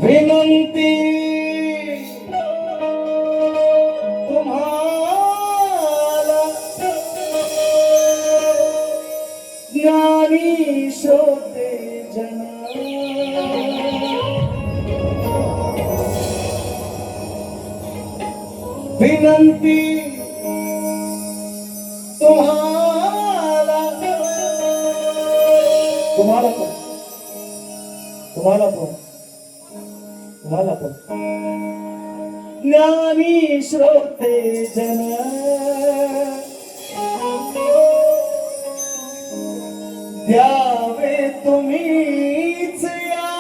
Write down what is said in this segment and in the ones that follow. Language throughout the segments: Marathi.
विनंती तुम्हाला ज्ञानी श्रोते जन विनंती तुम्हाला तुम्हाला ज्ञानी श्रोते जन द्यावे तुम्हीच या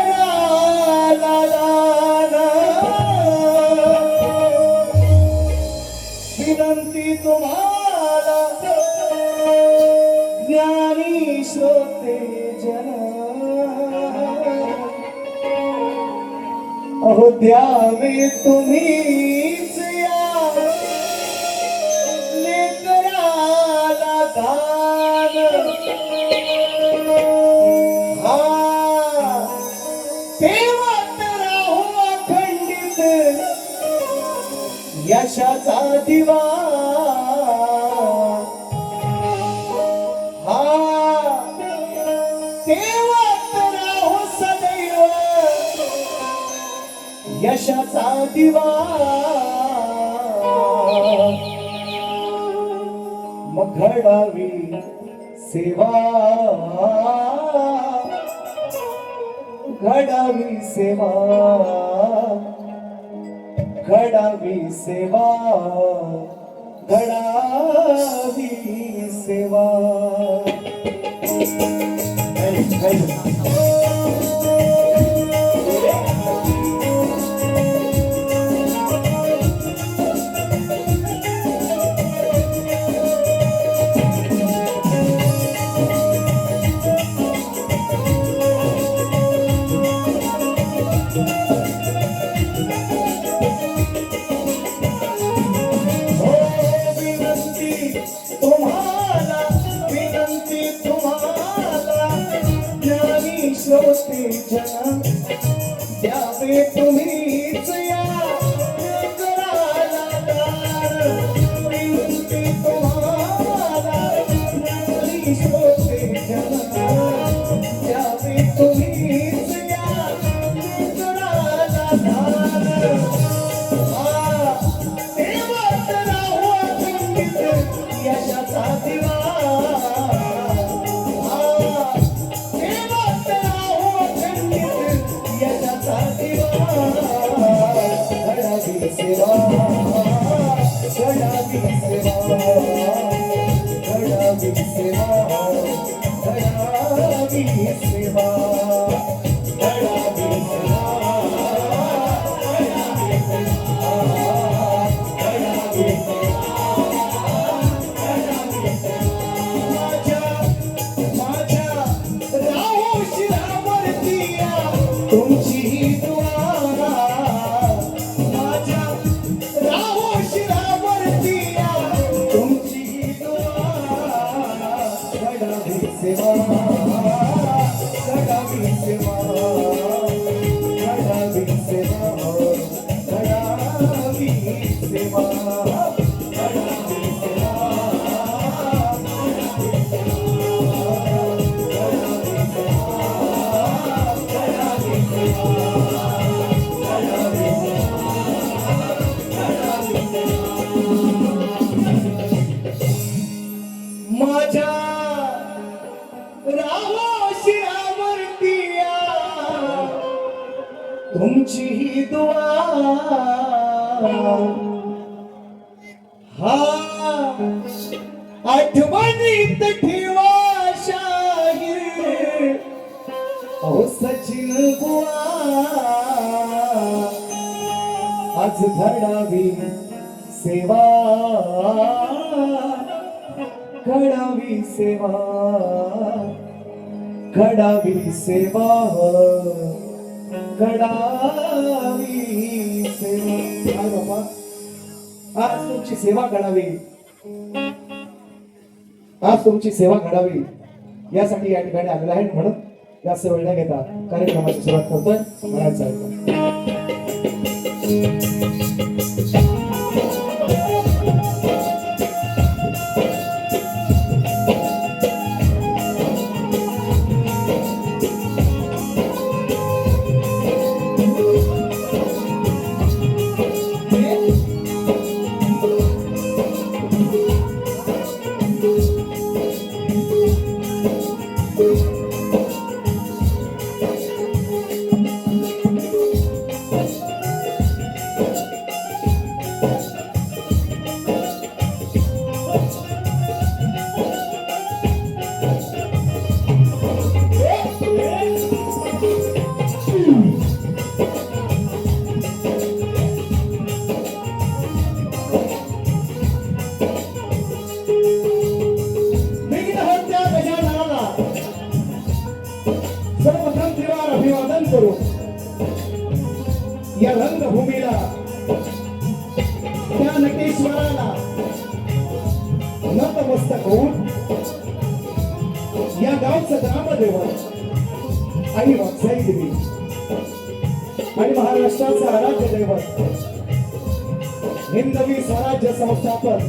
लेकराला दान विनंती तुम्हाला ज्ञानी श्रोते जन अहो द्यावे तुम्हीच या लेकराला दान हा तेव्हाच राहू अखंडित यशाचा दिवा हा तेव्हाच राहू सदैव यशाचा दिवा मग घडावी सेवा घडावी सेवा घडावी सेवा घडावी सेवा द्यावे तुम्हीच या लेकराला दान विनंती तुम्हाला ज्ञानी श्रोते जन द्यावे तुम्हीच या लेकराला दान तेव्हाच राहू अखंडित यशाचा दिवा सेवा घडावी सेवा घडावी सेवा घडावी सेवा घडावी सेवा माझ्या राहू शिरावरती तुमची तुमची ही दुआ हा आठवणीत ठेवा शाहीर अहो सचिन बुआ आज घडावी सेवा घडावी सेवा घडावी सेवा घडावी सेवा काय बाबा आज तुमची सेवा घडावी आज तुमची सेवा घडावी यासाठी या ठिकाणी आलेला आहे म्हणून जास्त वेळ न घेता कार्यक्रमाची सुरुवात करतोय म्हणायचं आहे सर्वप्रथम त्रिवार अभिवादन करू या रंगभूमीला त्या नटेश्वराला नतमस्तक होऊन या गावचं ग्रामदैवत आणि वात्साई देवी आणि महाराष्ट्राचं आराध्य दैवत हिंदवी स्वराज्य संस्थापक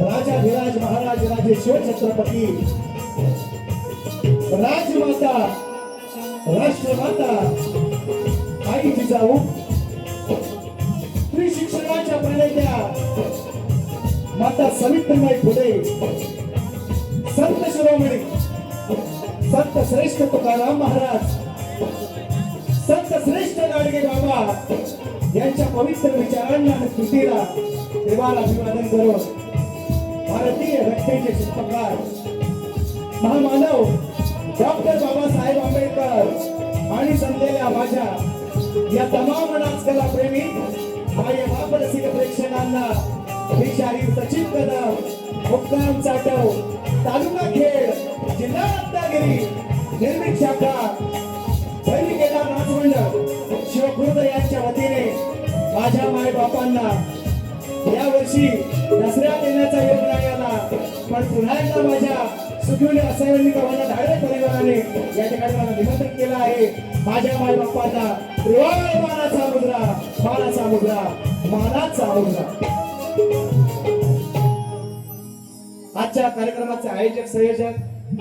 राजाधिराज महाराज राजे शिवछत्रपती राजमाता राष्ट्रमाता आई जिजाऊ स्त्री शिक्षणाच्या प्रणेत्या माता सावित्रीबाई फुले संत शिरोमणी संत श्रेष्ठ तुकाराम महाराज संत श्रेष्ठ गाडगे बाबा यांच्या पवित्र विचारांना आणि कृतीला देवाला अभिवादन करून भारतीय घटनेचे शिल्पकार महामानव डॉक्टर बाबासाहेब आंबेडकर आणि समजलेल्या माझ्या या तमाम नाचकला प्रेमी माझ्या महाप्रसिद्ध प्रेक्षकांना मी शाहीर सचिन कदम मुक्काम चाटव तालुका खेड जिल्हा रत्नागिरी निर्मित शाखा दैनिक केदार नाचमंडळ शिवखुर्द यांच्या वतीने माझ्या माय बापांना या वर्षी दसऱ्यात येण्याचा योग नाही आला पण पुन्हा एकदा माझ्या सुखवली असैनिकांना धाडे परिवाराने या ठिकाणी मला निमंत्रित केलं आहे माझ्या माय बापांना त्रिवार मानाचा मुद्रा मानाचा मुद्रा मानाचा मुद्रा आजच्या कार्यक्रमाचे आयोजक संयोजक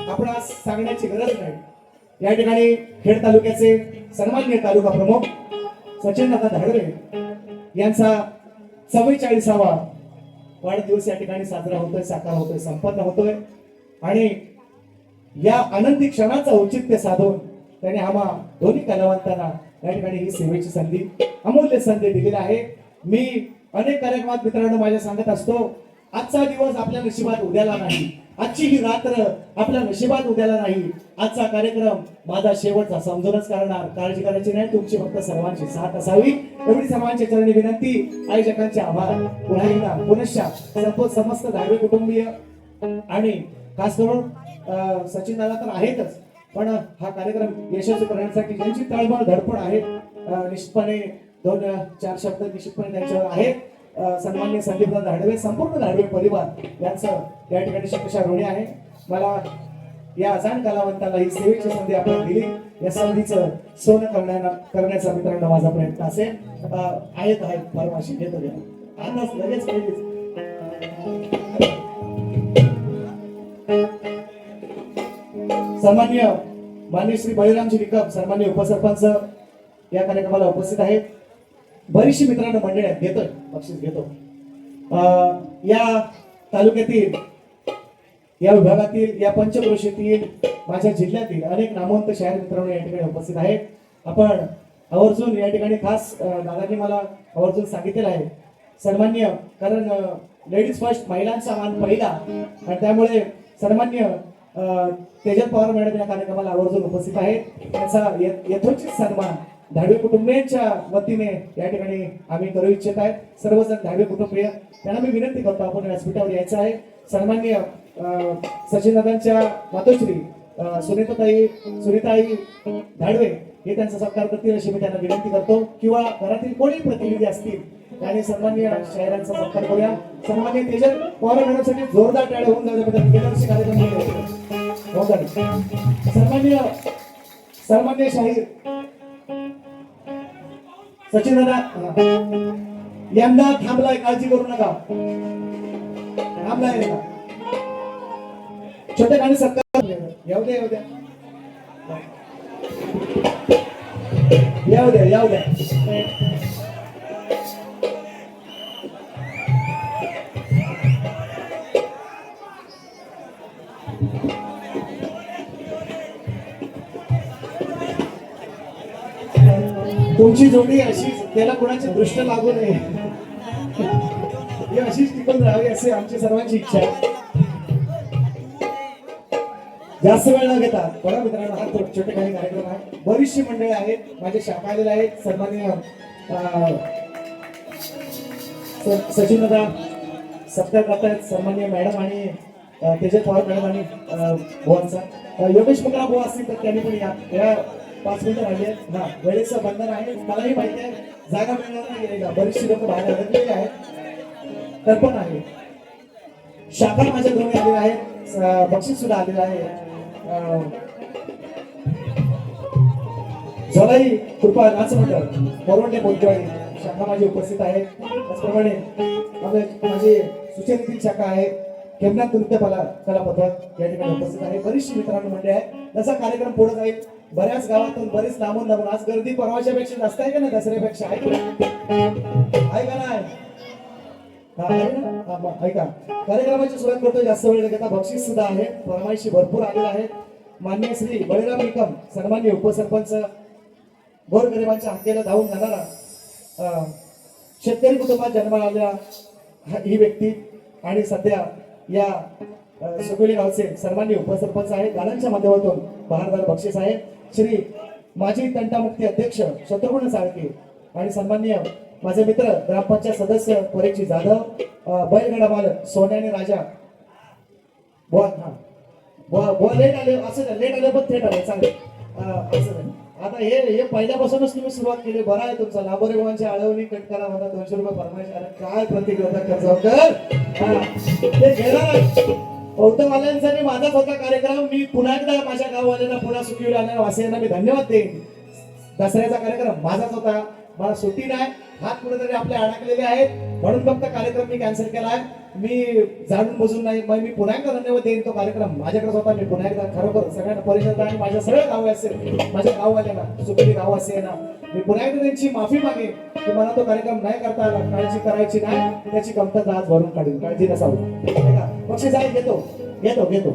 आपणास सांगण्याची गरज नाही या ठिकाणी खेड तालुक्याचे सन्माननीय तालुका प्रमुख सचिनदादा धाडवे यांचा 44वा वाढदिवस या ठिकाणी साजरा होतोय साकार होतोय संपन्न होतोय आणि या आनंदी क्षणाचा औचित्य साधून त्याने आम्हा दोन्ही कलावंतांना या ठिकाणी ही सेवेची संधी अमूल्य संधी दिलेली आहे मी अनेक कार्यक्रमात मित्रांनो माझ्या सांगत असतो आजचा दिवस आपल्या नशिबात उद्याला नाही आजची ही रात्र आपल्या नशिबात उद्याला नाही आजचा कार्यक्रम माझा शेवटचा समजूनच करणार काळजी करायची नाही तुमची फक्त सर्वांची साथ असावी एवढी सर्वांच्या चरणी विनंती आयोजकांचे आभार पुन्हा एकदा पुनश्च समस्त धाडवे कुटुंबीय आणि खास करून सचिन दादा तर आहेतच पण हा कार्यक्रम यशस्वी करण्यासाठी ज्यांची तळमळ धडपड आहे निश्चितपणे 2-4 शब्द निश्चितपणे त्यांच्यावर आहेत सन्माननीय संदीप धाडवे संपूर्ण धाडवे परिवार यांचं या ठिकाणी शतशः ऋणी आहे मला या अजाण कलावंताला ही सेवेची संधी आपण दिली या संधीचं सोनं करण्याचा मित्रांनो माझा प्रयत्न असेल आहेत फरमाशी घेतो आताच लगेच सन्माननीय माननीय श्री बळीरामजी निकम सन्माननीय उपसरपंच या कार्यक्रमाला उपस्थित आहेत बरीचशी मित्रांनो मंडळी आहेत घेतोय बक्षीस घेतो या तालुक्यातील या विभागातील या पंचक्रोशीतील माझ्या जिल्ह्यातील अनेक नामवंत शाहीर मित्रांनो या ठिकाणी उपस्थित आहेत आपण आवर्जून या ठिकाणी खास दादांनी मला आवर्जून सांगितलेलं आहे सन्मान्य, कारण लेडीज फर्स्ट, महिलांचा मान पहिला, आणि त्यामुळे सन्मान्य तेजल पवार मॅडम या कार्यक्रमाला आवर्जून उपस्थित आहेत. त्याचा यथोचित सन्मान धाडवे कुटुंबियांच्या वतीने या ठिकाणी आम्ही करू इच्छित आहेत. सर्वजण धाडवे कुटुंबीय त्यांना मी विनंती करतो आपण व्यासपीठावर यायचं आहे. सन्मान्य सचिनदादांच्या मातोश्री सुनीताई धाडवे हे त्यांचा सत्कार करतील अशी मी त्यांना विनंती करतो, किंवा घरातील कोणी प्रतिनिधी असतील आणि सन्मान्य शाहिरांचा सत्कार करूया. सन्मान्य तेजल पवार मॅडमसाठी जोरदार टाळ्या होऊन जाण्याबद्दल गेल्या वर्षी कार्यक्रम सन्मान्य शाहीर सचिन दादा यंदा थांबलाय, काळजी करू नका, थांबलाय छोटे गाणी सत्कार येऊ द्या येऊ द्या. तुमची जोडी अशीच, त्याला कोणाची दृष्ट लागू नये, ही अशीच टिकून राहावी असे आमची सर्वांची इच्छा आहे. जास्त वेळ न घेता बघा मित्रांनो, हा छोटे काही कार्यक्रम आहे. बरीचशी मंडळी आहेत, माझे शाखा आलेले आहेत. सन्माननीय सचिन दादा सत्कार करतायत, सन्माननीय मॅडम आणि तेजल पवार मॅडम आणि बुवांचा योगेश मंगळा बुवा असतील तर त्यांनी पण या 5 मिनिटं राहिली आहेत. हा, वेळेचं बंधन आहे, मलाही माहिती आहे, जागा मिळणार नाही गेलेला, बरीचशी लोक बाहेर अडकलेली आहेत, तर पण आहे. शाखा माझ्या घरी आलेल्या आहेत, बक्षीस सुद्धा आलेलं आहे. जलाई कृपा नाच मंडळ मोरवंडे बोलतोय शाखा माझी उपस्थित आहे. त्याचप्रमाणे माझी सुचेतील शाखा आहे, केमनाथ नृत्य कला पथक या ठिकाणी उपस्थित आहे. बरीचशी मित्रांनो मंडळी आहे. जसा कार्यक्रम पुढे जाईल, बऱ्याच गावातून बरेच लांबून आज गर्दी परवाच्या पेक्षा जास्त आहे का नाही, दसऱ्यापेक्षा आहे का नाही? ऐका, कार्यक्रमाची सुरुवात करतो, जास्त वेळ घेता. बक्षीस सुद्धा आहे, फरमाईशी भरपूर आलेले आहेत. माननीय श्री बळीराम निकम सन्मान्य उपसरपंच, गोरगरिबांच्या हक्केला धावून जाणारा, शेतकरी कुटुंबात जन्माला आलेला ही व्यक्ती आणि सध्या या सुकुली गावचे सन्मान्य उपसरपंच आहेत. गाण्यांच्या माध्यमातून बहारदार बक्षीस आहे. श्री माजी तंटामुक्ती अध्यक्ष शत्रुघ्न साळके आणि सन्मान्य माझे मित्र ग्रामपंचायत सदस्य परीक्षित जाधव, बैलगाडा मालक सोन्याने राजा लेट आले, असं लेट आले पण थेट आले, चांगले असं. आता हे पहिल्यापासूनच तुम्ही सुरुवात केली, बरं आहे तुमचा. लाभोरे भावांची आळवणी कट करा म्हणा, 200 रुपये फरमाईश. अरे काय प्रतिक्रिया ते घेणार औतवाल्यांसाठी माझाच होता कार्यक्रम. मी पुन्हा एकदा माझ्या गाववाल्यांना, पुन्हा सुखीवर आलेल्या वासियांना मी धन्यवाद देईन. दसऱ्याचा कार्यक्रम माझाच होता, मला सुट्टी नाही, हात कुठेतरी आपले अडकलेले आहेत, म्हणून फक्त कार्यक्रम मी कॅन्सल केलाय. मी जाणून बुजून नाही, मग मी पुन्हा एकदा धन्यवाद देईन. तो कार्यक्रम माझ्याकडेच होता. मी पुन्हा एकदा खरोखर सगळ्यांना परिचय आणि माझ्या सगळ्या गाव असेल, माझ्या गाववाल्यांना, सुखी गाव असेल ना, मी पुन्हा एकदा त्यांची माफी मागेन की मला तो कार्यक्रम नाही करता आला, काळजी करायची नाही, त्याची कमतरता आज भरून काढेल, काळजी नसावी. बक्षीस आहे, घेतो घेतो घेतो.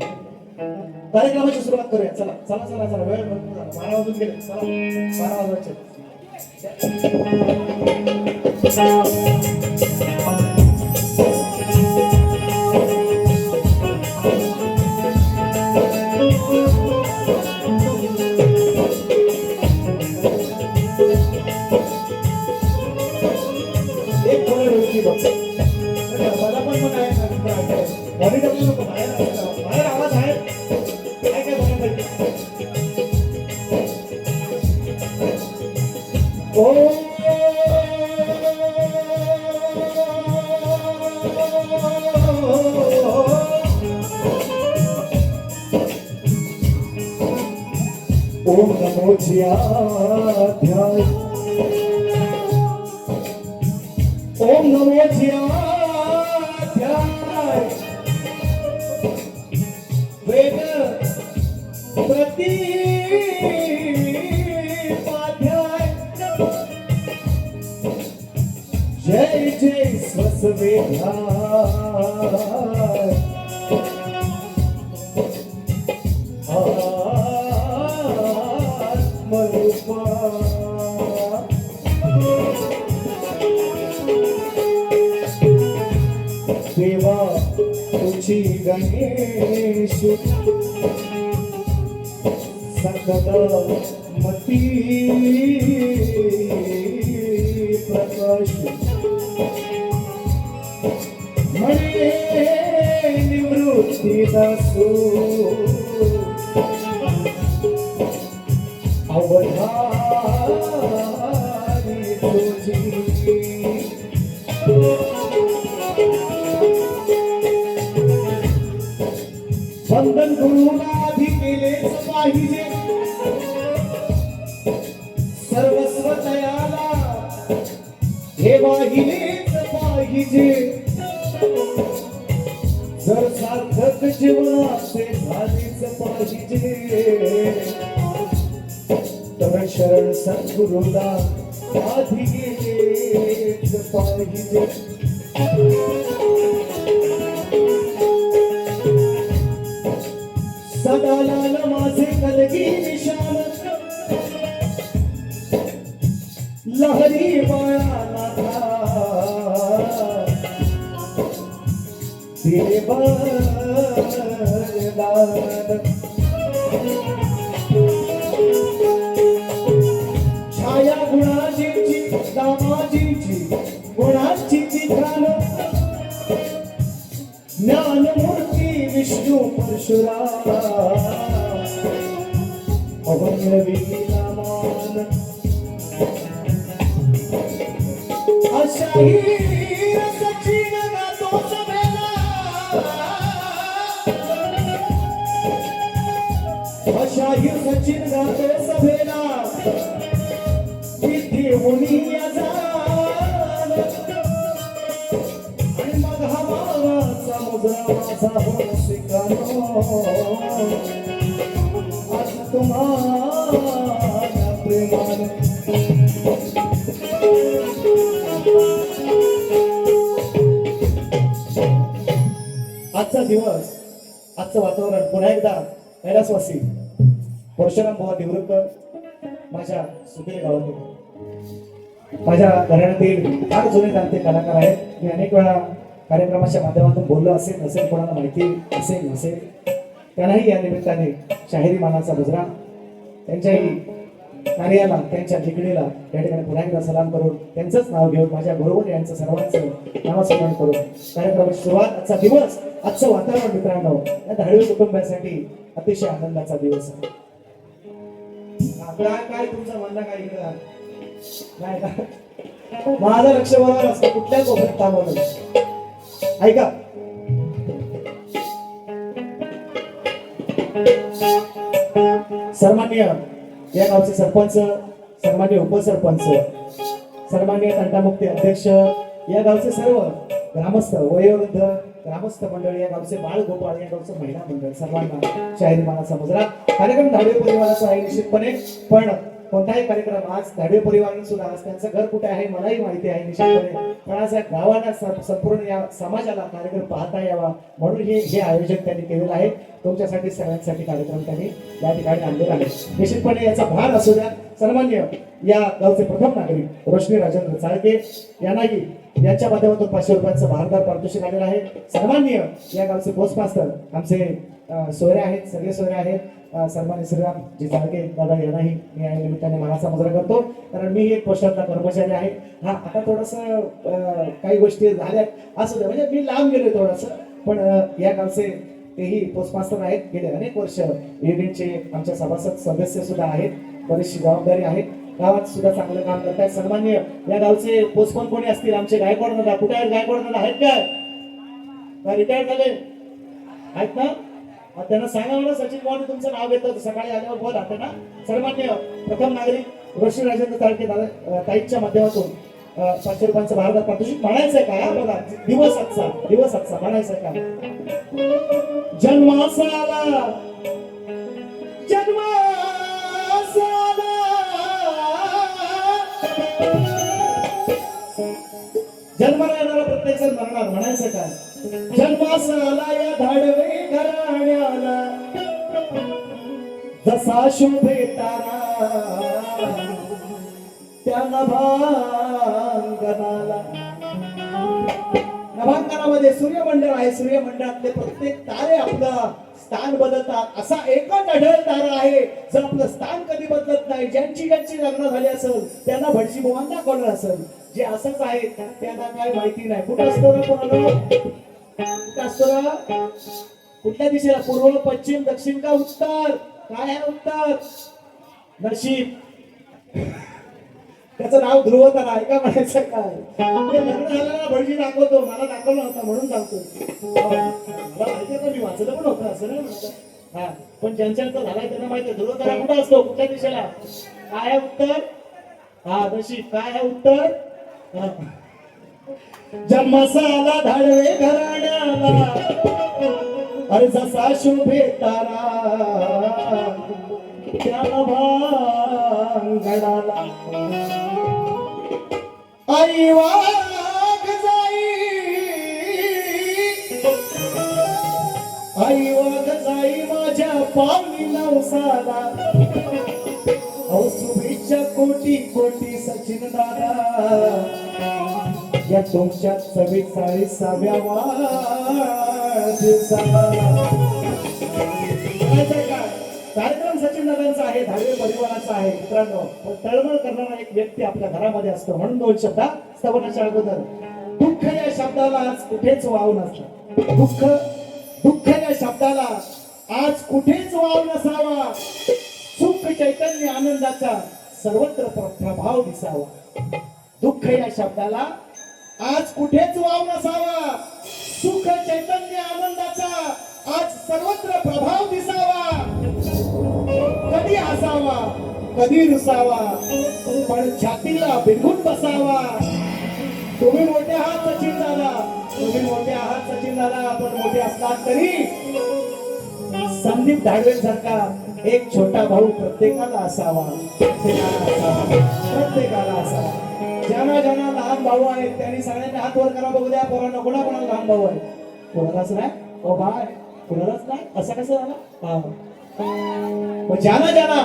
कार्यक्रमाची सुरुवात करूया. चला चला चला चला, वेळ भरपूर झाला, 12 वाजून गेले. चला 12 वाजवायचे. एक थोडं रोजी बघ मला पण मग बाहेर आवाज आहे काय काय बघा. ओम नमो ध्याय, ओम नमो ध्याय, वेद प्रतिपाध्याय, जय जय स्वसवेधाय, आत्मरूपा गणेश सकल मती प्रकाश म्हणे निवृत्ती दासो अवधारी तुझी वंदन गुरुला आधी केलेच पाहिजे सर्वस्व तयाला हे वाहिलेच पाहिजे जर सार्थक जीवनाचे झालीच पाहिजे तर शरण सद्गुरुला आधी गेलेच पाहिजे सदालाल माझे कलगी निशान लहरी बाळानाथा दिले बरदान छाया गुणाजीची दामाजीची गुणाची चित्रान ज्ञानमूर्ती विष्णू परशुराम अभंग विलामान अशाही सचिन गातो सभेला अशाही सचिन गातो सभेला विधी मुनी अजान आणि मग हा मावाचा मुद्रा माझा हो शिकानो आज तुम्हाला प्रेमान आजचा दिवस आजचं वातावरण पुन्हा एकदा कैलासवासी परशुराम बुवा निवृत्त माझ्या सुपील गावातील माझ्या घराण्यातील फार जुने जाणते कलाकार आहेत. मी अनेक वेळा कार्यक्रमाच्या माध्यमातून बोललो असेल नसेल कोणाला माहिती असेल नसेल त्यांनाही या निमित्ताने शाहिरी मानाचा मुजरा त्यांच्याही कार्याला त्यांच्या जिकडीला या ठिकाणी पुन्हा एकदा सलाम करून त्यांचंच नाव घेऊन माझ्या बरोबर यांचं सर्वांचं नामस्मरण करून कार्यक्रमाची सुरुवात आजचा दिवस आजचं वातावरण मित्रांनो या धाडवी कुटुंबासाठी अतिशय आनंदाचा दिवस आहे. काय तुमचं म्हणणं काय इकडं नाही का माझं लक्ष बरोबर असतं कुठल्याच गोष्टीत थांबवलं ऐका सन्माननीय या गावचे सरपंच सन्माननीय उपसरपंच सन्माननीय तंटामुक्ती अध्यक्ष या गावचे सर्व ग्रामस्थ वयोवृद्ध ग्रामस्थ मंडळ या गावचे बाळ गोपाळ या गावचं महिला मंडळ सर्वांना शाहिरी मानाचा मुजरा. कार्यक्रम धाडवे परिवाराचा आहे निश्चितपणे पण कोणताही कार्यक्रम आज धाडवे परिवाराने सुद्धा आज त्यांचं घर कुठे आहे मलाही माहिती आहे निश्चितपणे पण आज या गावाला संपूर्ण या समाजाला कार्यक्रम पाहता यावा म्हणून हे आयोजन त्यांनी केलेलं आहे. तुमच्यासाठी सगळ्यांसाठी कार्यक्रम त्यांनी या ठिकाणी आणलेला आहे. निश्चितपणे याचा भार असू द्या. सन्मान्य या गावचे प्रथम नागरिक रोशनी राजेंद्र चाळके यांनाही यांच्या माध्यमातून 500 रुपयांचं भारदार पारितोषिक आलेलं आहे. सन्मान्य या गावचे पोस्ट मास्टर आमचे सोयरे आहेत सगळे सोयरे आहेत सन्मान्य श्रीराम जी चाळके दादा यांनाही मी या निमित्ताने मानाचा मुजरा करतो कारण मी एक पोस्टातला कर्मचारी आहे. हा आता थोडस काही गोष्टी झाल्या असू द्या म्हणजे मी लांब गेलोय थोडस पण या गावचे तेही पोस्ट मास्टर आहेत गेले अनेक वर्ष युनियनचे आमच्या सभासद सदस्य सुद्धा आहेत बरीचशी जबाबदारी आहे गावात सुद्धा चांगलं काम करतायत. सन्मान्य या गावचे पोस्टमन कोणी असतील आमचे गायकवाड दादा कुठे आहेत गायकवाड दादा आहेत का रिटायर झाले आहेत ना त्यांना सांगा मला सचिन पवार तुमचं नाव घेतं सकाळी आल्यावर बोल आता ना. सन्मान्य प्रथम नागरिक रोशनी राजेंद्र चाळके दादा ताईच्या माध्यमातून 500 रुपयांचं भारदार पारितोषिक म्हणायचंय का बघा दिवस आजचा म्हणायचंय का जन्मासाला जन्माला येणारा प्रत्येक जण मरणार म्हणायचं काय जन्मासाला या धाडवे घराण्याला जसा शोभे तारा त्या नभांगणाला नभांगणामध्ये सूर्यमंडळ आहे. सूर्यमंडळातले प्रत्येक तारे आपलं स्थान बदलतात. असा एकच अढळ तारा आहे जो आपलं स्थान कधी बदलत नाही. ज्यांची लग्न झाली असेल त्यांना भटजी बुवांना कळलं असेल. जे असंच आहे त्यांना काय माहिती नाही. कुठं असतो ना कोणाला, कुठं असतो ना, कुठल्या दिशेला, पूर्व पश्चिम दक्षिण का उत्तर? काय आहे उत्तर? नशीब. त्याचं नाव ध्रुव तारा आहे का म्हणायचं काय? ते लग्न झालेला भटजी दाखवतो, मला दाखवला होता म्हणून सांगतो. मला माहिती आहे, मी वाचलं पण होतं, असं नाही म्हणत. हा, पण ज्यांच्याचा झालाय त्यांना माहिती आहे ध्रुव तारा कुठं असतो, कुठल्या दिशेला. काय आहे उत्तर? हा, नशीब. काय आहे उत्तर? जन्मसाला धाडवे घराण्याला, अरे जसा शोभे तारा त्याला भांगडाला. आई वाघ जाई, आई वाघ जाई माझ्या पावली नवसाला. अहो शुभेच्छा कोटी कोटी सचिन दादा, या तुमच्या 44व्या वाढदिवसाला. कार्यक्रम सचिन दादांचा आहे, धाडवे परिवाराचा आहे. मित्रांनो, तळमळ करणारा एक व्यक्ती आपल्या घरामध्ये असतो. म्हणून 2 शब्द स्तवनाच्या अगोदर. दुःख या शब्दाला आज कुठेच वाव नसला. दुःख या शब्दाला आज कुठेच वाव नसावा. सुख चैतन्य आनंदाचा सर्वत्र प्रभाव दिसावा. दुःख या शब्दाला आज कुठेच वाव नसावा. सुख चैतन्य आनंदाचा आज सर्वत्र प्रभाव दिसावा. कधी हसावा, कधी रुसावा, पण छातीला बिघून बसावा. तुम्ही मोठे आहात सचिन दादा, तुम्ही मोठे आहात सचिन दादा. आपण मोठे असलात तरी संदीप धाडवेंसारखा एक छोटा भाऊ प्रत्येकाला असावा. प्रत्येकाला असावा. ज्यांना ज्यांना लहान भाऊ आहेत त्यांनी सगळ्यांनी हात वर करा, बघू द्या पोरांना. कोणाकोणाला लहान भाऊ आहे? कोणालाच नाही. ओ बाय, कोणालाच नाही. असं कसं झालं? ज्यांना ज्यांना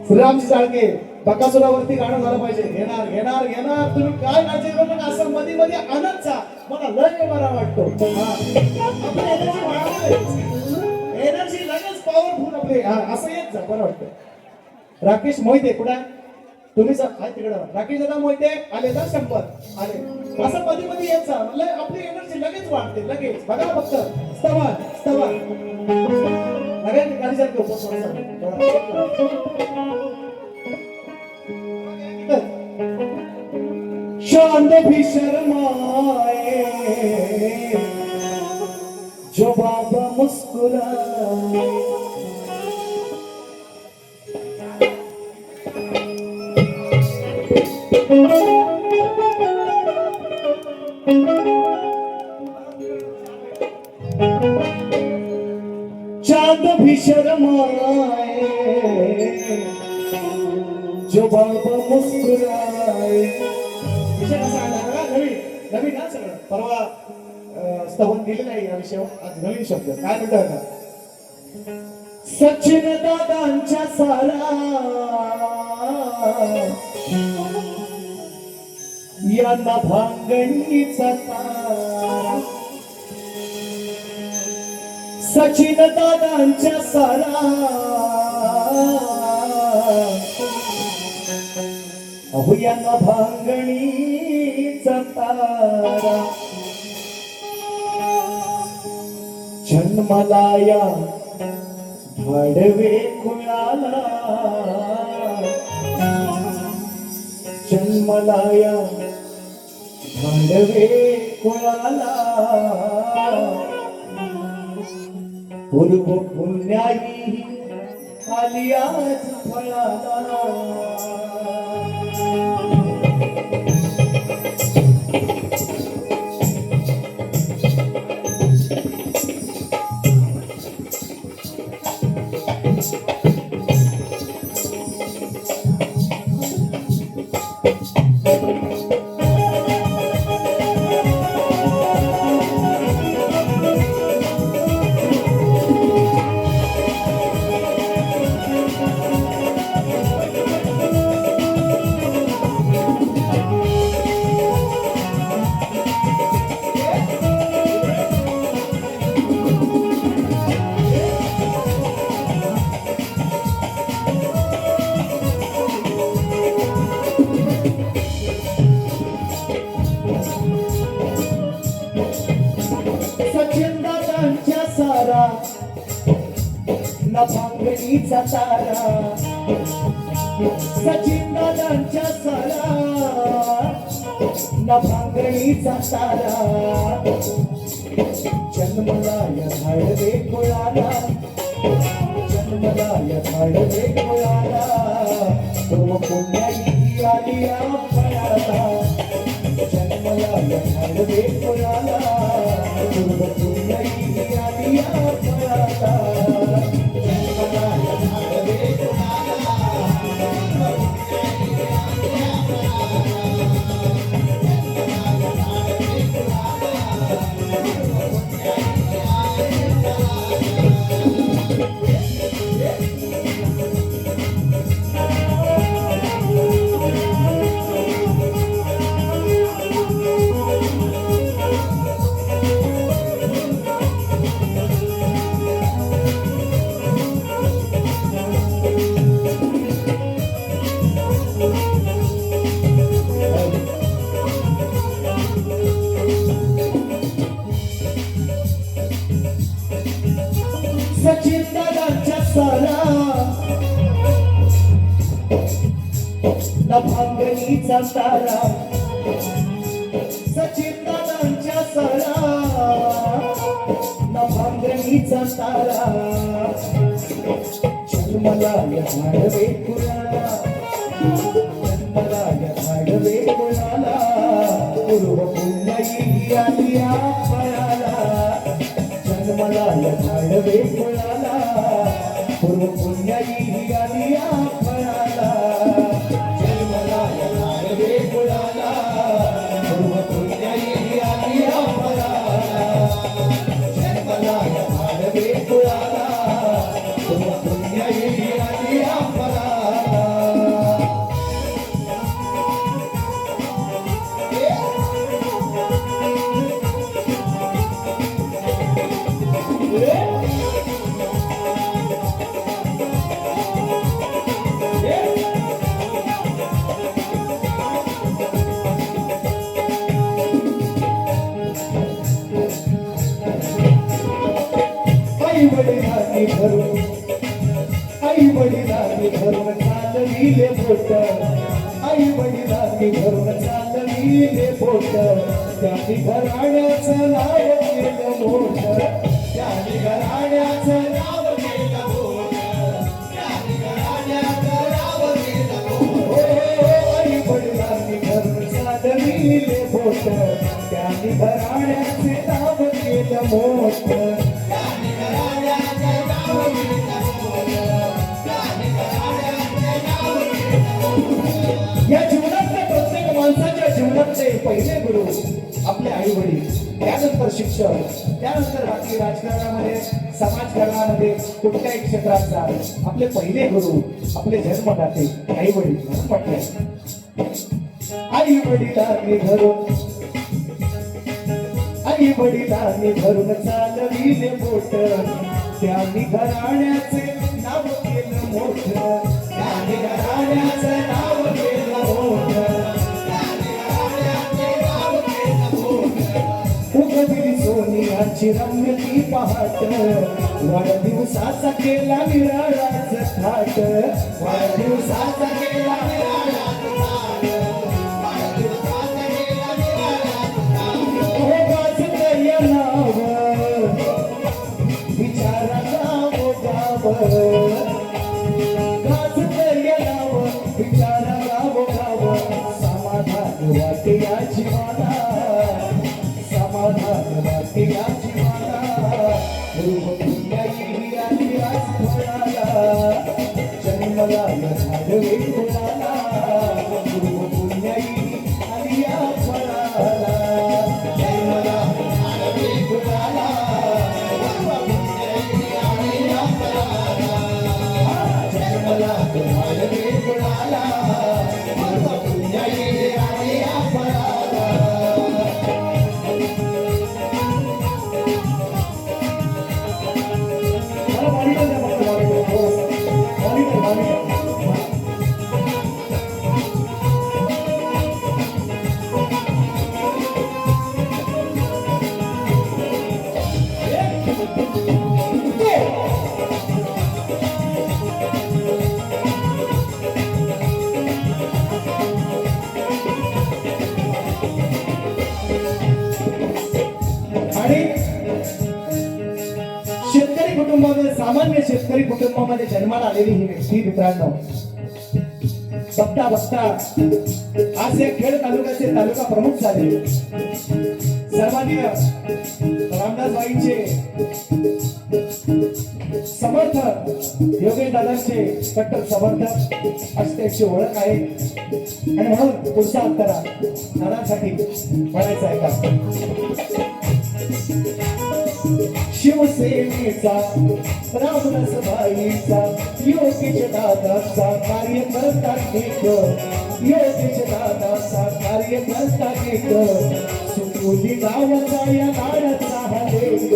श्रीरामजी साळके बकासुरावरती गाणं झालं पाहिजे. घेणार घेणार घेणार. तुम्ही काय नाचे असं मध्ये मध्ये आणत जा, मला लय बरा वाटतो. एनर्जी लगेच पॉवरफुल आपले असं येत जा, बरं वाटतं. राकेश मोहिते कुठे? तुम्ही तिकडं राकेश दादा मोहिते आले ना, 100 आले. असं मध्ये मध्ये येत जा, म्हणजे आपली एनर्जी लगेच वाढते. लगेच बघा फक्त स्तवन स्तवन लगेच गाडीसारखे होतो. चांद भी शर्माए जो बाबा मुस्कुराए. चांद भी शर्माए जो बाबा मुस्कुराए. नवीन ना सगळं. परवा स्तवन दिलेलं आहे या विषयावर. आज नवीन शब्द काय म्हणतात का? सचिन दादांच्या सारा या नभांगणीचा तारा. सचिन दादांच्या सारा अहो या नभांगणीचा तारा. जन्मला या धाडवे कुळाला, जन्मला या धाडवे कुळाला. पूर्व पुण्याई आली आज फळाला. ना भांगणीचा तारा सचिन दादांच्या सारा ना भांगणीचा तारा जन्मला या झाडवे कुळाला जन्मला या झाडवे कुळाला पूर्व पुण्याई आली या फळाला जन्मला या झाडवे कुळाला पूर्व पुण्याई आली या फळाला जन्मला या झाडवे कुळाला सचिन दादांच्या सारा ना भांगणीचा तारा सचिन दादांच्या सारा ना भांगणीचा तारा जन्मला या झाडवे कुळाला जन्मला या झाडवे कुळाला पूर्व पुण्याई आली या फळाला जन्मला या झाडवे कुळाला पूर्व पुण्याई आली या फळाला जन्मला या झाडवे कुळाला पूर्व पुण्याई आली या फळाला जन्मला या झाडवे कुळाला पूर्व पुण्याई आली या फळाला आई वडिलांनी भरून आई वडिलांनी भरून चालविले बोट आई वडिलांनी भरून चालविले बोट त्यांनी घराण्याचं नाव केलं मोठ त्यांनी घराण्याचं नाव केलं मोठ त्यांनी घराण्याचं नाव केलं मोठ आई वडिलांनी भरून चालविले बोट त्यांनी घराण्याचे नाव केलं मोठ या जीवनातले प्रत्येक माणसाच्या जीवनातले पहिले गुरु आपले आई वडील त्यानंतर शिक्षक त्यानंतर बाकी राजकारणामध्ये समाजकारणामध्ये कुठल्याही क्षेत्रात जा आपले पहिले गुरु आपले जन्मदाते आई वडील म्हणून म्हटले आई वडिलांनी भरून आई वडिलांनी भरून चालविले बोट त्यांनी घराण्याचे नाव केलं मोठ त्यांनी घराण्याचं नाव केलं मोठ उगवली सोनियाची रम्यती पहाट वाढदिवसाचा केला विराळाच थाट वाढदिवसाचा केला विचारा गाव गाव समाधान वाटे या जीवाला समाधान वाटे या जीवाला पुण्याई आली आज फळाला जन्मला या झाडवे कुळाला पुण्याई आली या फळाला जन्मला झाडवे कुळाला आणि शेतकरी कुटुंबामध्ये सामान्य शेतकरी कुटुंबामध्ये जन्माला आलेली ही व्यक्ती मित्रांनो बघता बघता आज या खेड तालुक्याचे तालुका प्रमुख झाले. सर्वांनी रामदासबाईंचे समर्थक योगेश दादांचे कट्टर समर्थक अशी त्याची ओळख आहे आणि म्हणून पुढचा अंतरा दादांसाठी म्हणायचं आहे का. शिवसेनेचा रामदासबाईंचा योगेश दादाचा कार्यकर्ता एक योगेश दादाचा कार्यकर्ता एक सुटोली गावाचा या लाडाचा हा लेक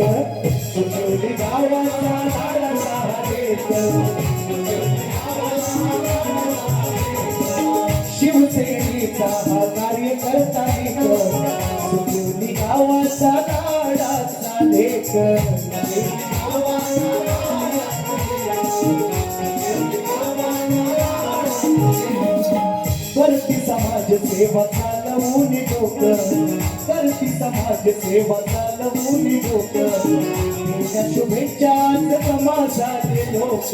सुटोली गावाचा लाडाचा हा लेक शिवसेनेचा हा कार्यकर्ता एक सुटोली गावाचा लाडाचा लेक करती समाज सेवा चालवून डोकं करती समाज सेवा चालवून डोकं तिच्या शुभेच्छा जमा झाले लोक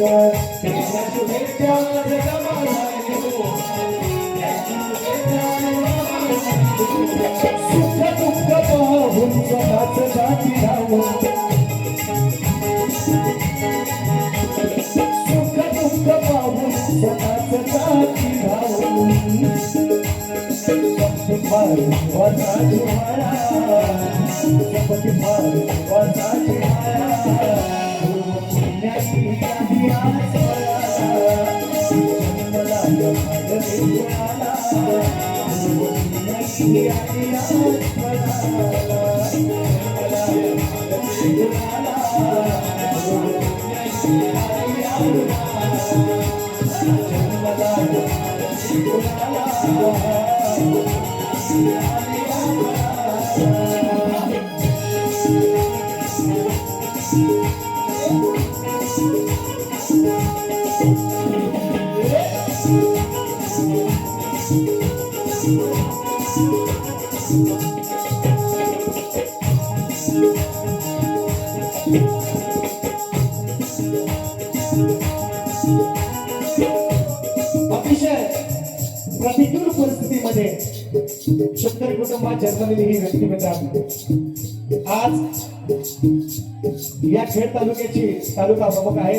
तिच्या शुभेच्छा जमा झाले लोक सुख दुःख पाहून स्वतःच जाती राहून सुख दुःख पाहून स्वतःच जाती राहून सपती फार वाचाची माया सपती फार वाचाची माया पुण्याची आधी आज मला पुण्याची आधी अतिशय प्रतिकूल परिस्थितीमध्ये शेतकरी कुटुंबात जन्मलेली ही व्यक्ती मित्रांनो आज या खेड तालुक्याची तालुका प्रमुख आहे.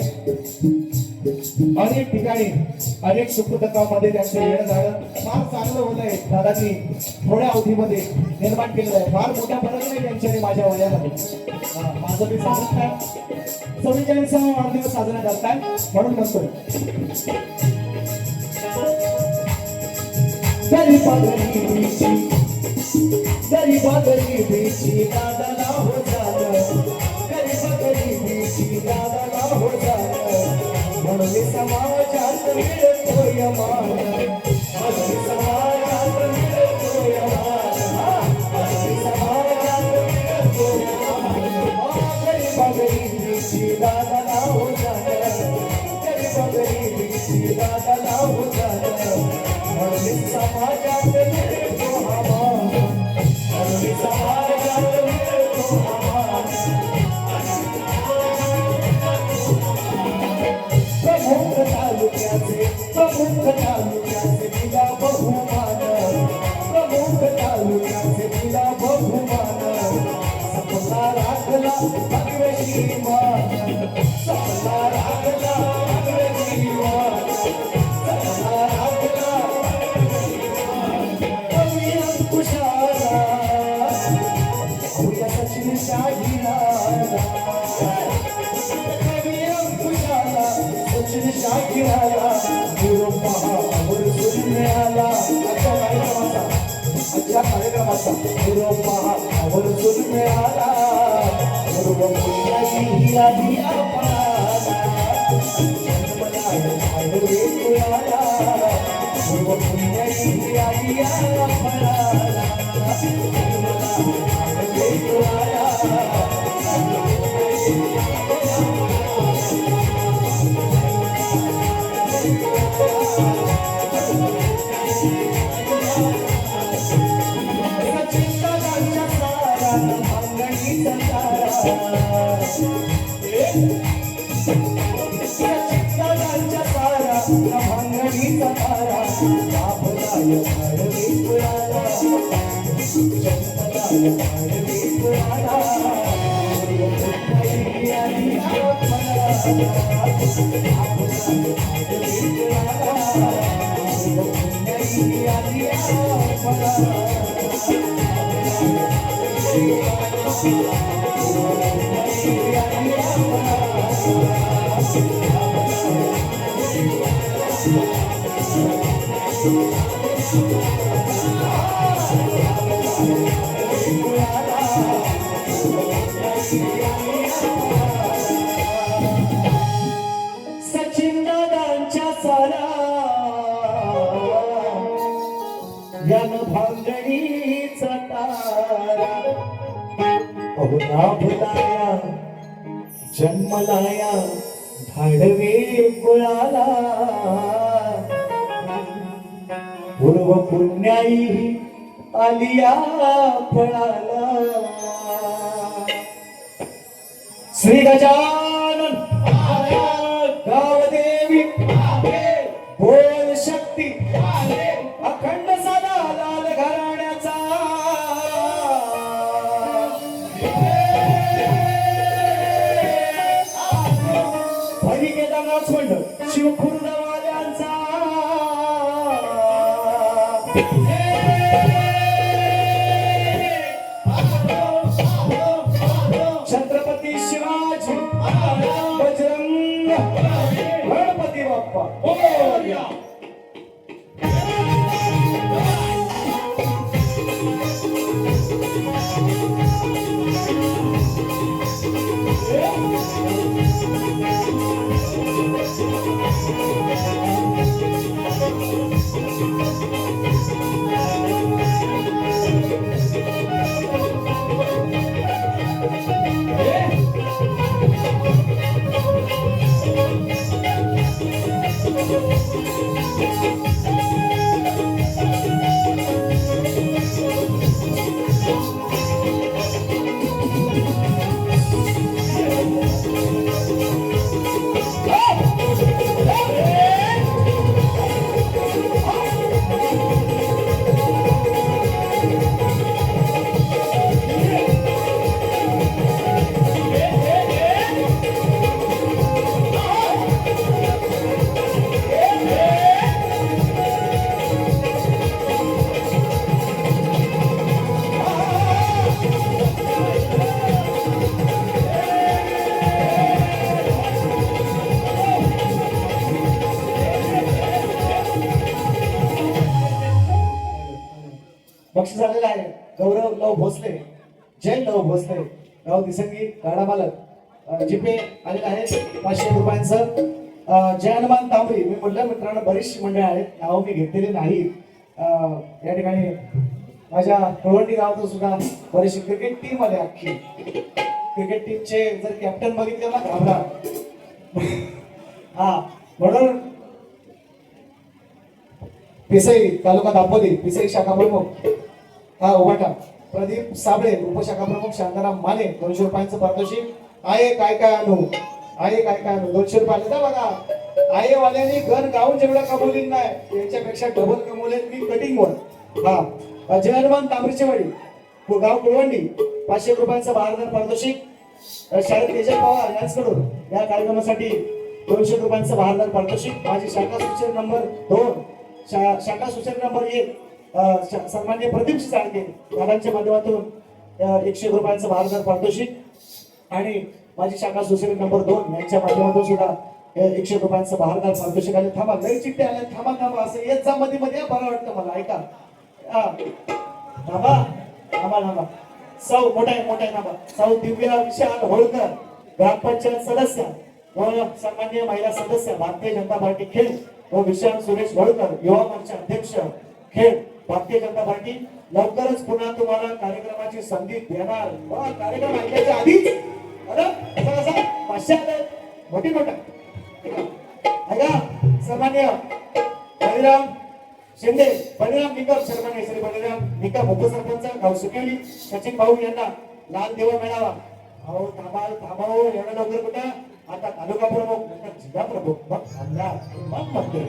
अनेक ठिकाणी अनेक सुखदुःखामध्ये त्यांचं येणं जाणं फार चांगलं होतंय. दादांनी थोड्या अवधीमध्ये निर्माण केलेलं आहे. फार मोठा फरक नाही त्यांच्या आणि माझ्या वयामध्ये. माझं मी सांगत नाही 44वा वाढदिवस साजरा करताय म्हणून म्हणतोय गरीबाची दादाला हो झालं गरीबाची दादाला हो झालं म्हणून समाजात मिळतोय मान म्हणून समाजात मिळतोय मान समाजात मिळतोय मान गरीबाची दादाला हो झालं गरीबाची दादाला हो झालं म्हणून समाजात मिळतो हा मान म्हणून समाजात मिळतो हा मान प्रमुख तालुक्याचे तिला बहुमान प्रमुख तालुक्याचे तिला बहुमान सपना राखला अंग्रेजी मान सपना राखला अंग्रेजी मान सपना राखला कवी अंकुशाला उद्या सचिन शाहीराला कवी अंकुशाला सचिन शाहीराला मिळाला आजच्या कार्यक्रमाचा निरोप आवर्जून मिळाला बरोबर पुण्याची आधी आपणाला मिळाला बरोबर पुण्याची आधी आपणाला चिंता चित्ताच्या तारा या भांगडीचा तारा बापलाय भाडवी कुळाला जन्मलाय भाडवी कुळाला पुन्हाई आली आत्मला बापलाय भाडवी कुळाला पुन्हाई आली आत्मला सचिन दादांच्या सारा यान भांगडीचा तारा अहो ना भुलाया जन्मलाया धाडवे कुळाला पूर्व पुण्याई आलिया फळाला श्री गजानन गावदेवी बोल शक्ती अखंड सदा लाल घराण्याचा हरी केदारनाथ मंडळ शिवखुर्दवाल्यांचा छत्रपती शिवाजी बजरंग गणपती बाप्पा मोरया. बक्षीस झालेलं आहे गौरव लव भोसले जैन लव भोसले गाव दिसंगी गाडा मालक जीपे आलेले आहेत 500 रुपयांचं जयनमान तांबडी मी म्हटलं मित्रांनो बरीचशी मंडळी आहेत नाव मी घेतलेली नाही या ठिकाणी माझ्या कुळवंडी गावातून सुद्धा बरीचशी क्रिकेट टीम आली अख्खी क्रिकेट टीमचे जर कॅप्टन बघितले ना घाबरा हा म्हणून पिसई तालुका दापोली पिसई शाखा प्रमुख हा उभाटा प्रदीप साबळे उपशाखा प्रमुख शांताराम माने 200 रुपयांचं पारितोषिक आहे काय काय आणू आहे काय काय आणू 200 रुपये आले बघा आहे वाल्याने घर गाऊन जेवढा कमवली नाही याच्यापेक्षा डबल कमवले मी कटिंग वर हा जयहनुमान तांबरीचे वाडी गाव कुळवंडी 500 रुपयांचं बहारदार पारितोषिक शाळेत तेजल पवार यांच्याकडून या कार्यक्रमासाठी 200 रुपयांचं बहारदार पारितोषिक माझी शाखा सूचना नंबर 2 शाखा सूचना नंबर 1 सन्माननीय प्रदीप चाळके दादांच्या माध्यमातून 100 रुपयांचं बहारदार पारितोषिक आणि माझी शाखा सूचना नंबर 2 यांच्या माध्यमातून सुद्धा 100 रुपयांचं बहारदार पारितोषिक आले थांबा लई चिठ्ठे आले थांबा थांबा असं येत जा मध्ये मध्ये बरं वाटतं मला ऐका थांबा थांबा थांबा सौ मोठा थांबा सौ दिव्या विशाल होळकर ग्रामपंचायत सदस्य व सन्माननीय महिला सदस्य भारतीय जनता पार्टी खेड व विशाल सुरेश होळकर युवा मोर्चा अध्यक्ष खेड भारतीय जनता पार्टी लवकरच पुन्हा तुम्हाला कार्यक्रमाची संधी देणार कार्यक्रम ऐकायच्या आधीच अरे पाचशे मोठी मोठा ऐका सन्माननीय बळीराम शिंदे बळीराम निकम सन्माननीय श्री बळीराम निकम उपसरपंच गाव सुकेली सचिन भाऊ यांना लाल देवळ मिळावा अहो थांबाव एवढं लवकर कुठं आता तालुका प्रमुख नंतर जिल्हा प्रमुख मग आमदार मग मंत्री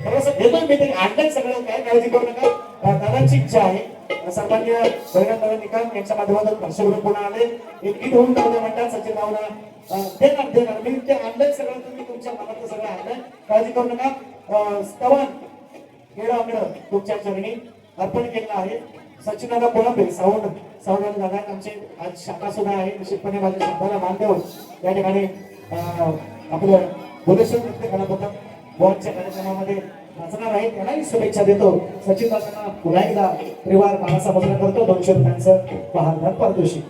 थोडंसं देतोय मी तरी आणलंय सगळं काय काळजी करू नका दादांची इच्छा आहे सन्मान्य बहिणांना निकम यांच्या माध्यमातून 500 रुपये पुन्हा आले एक गीत होऊन जाऊ म्हणतात सचिन भावना देणार मी ते आणलंय सगळं तुम्ही तुमच्या मनातलं सगळं आणलंय काळजी करू नका स्तवन खेळाकडं तुमच्या चरणी अर्पण केलं आहे सचिनाला कोळंबे सावंत दादा आमचे आज शाखा सुद्धा आहे निश्चितपणे माझ्या शब्दाला मान देऊन या ठिकाणी आपलं भुवनेश्वर नृत्य कलापथक बॉलच्या कार्यक्रमामध्ये नाचणार आहे त्यालाही शुभेच्छा देतो सचिन दादांना पुन्हा एकदा परिवार मानाचा वजन करतो 200 रुपयांचं बहादर पारितोषिक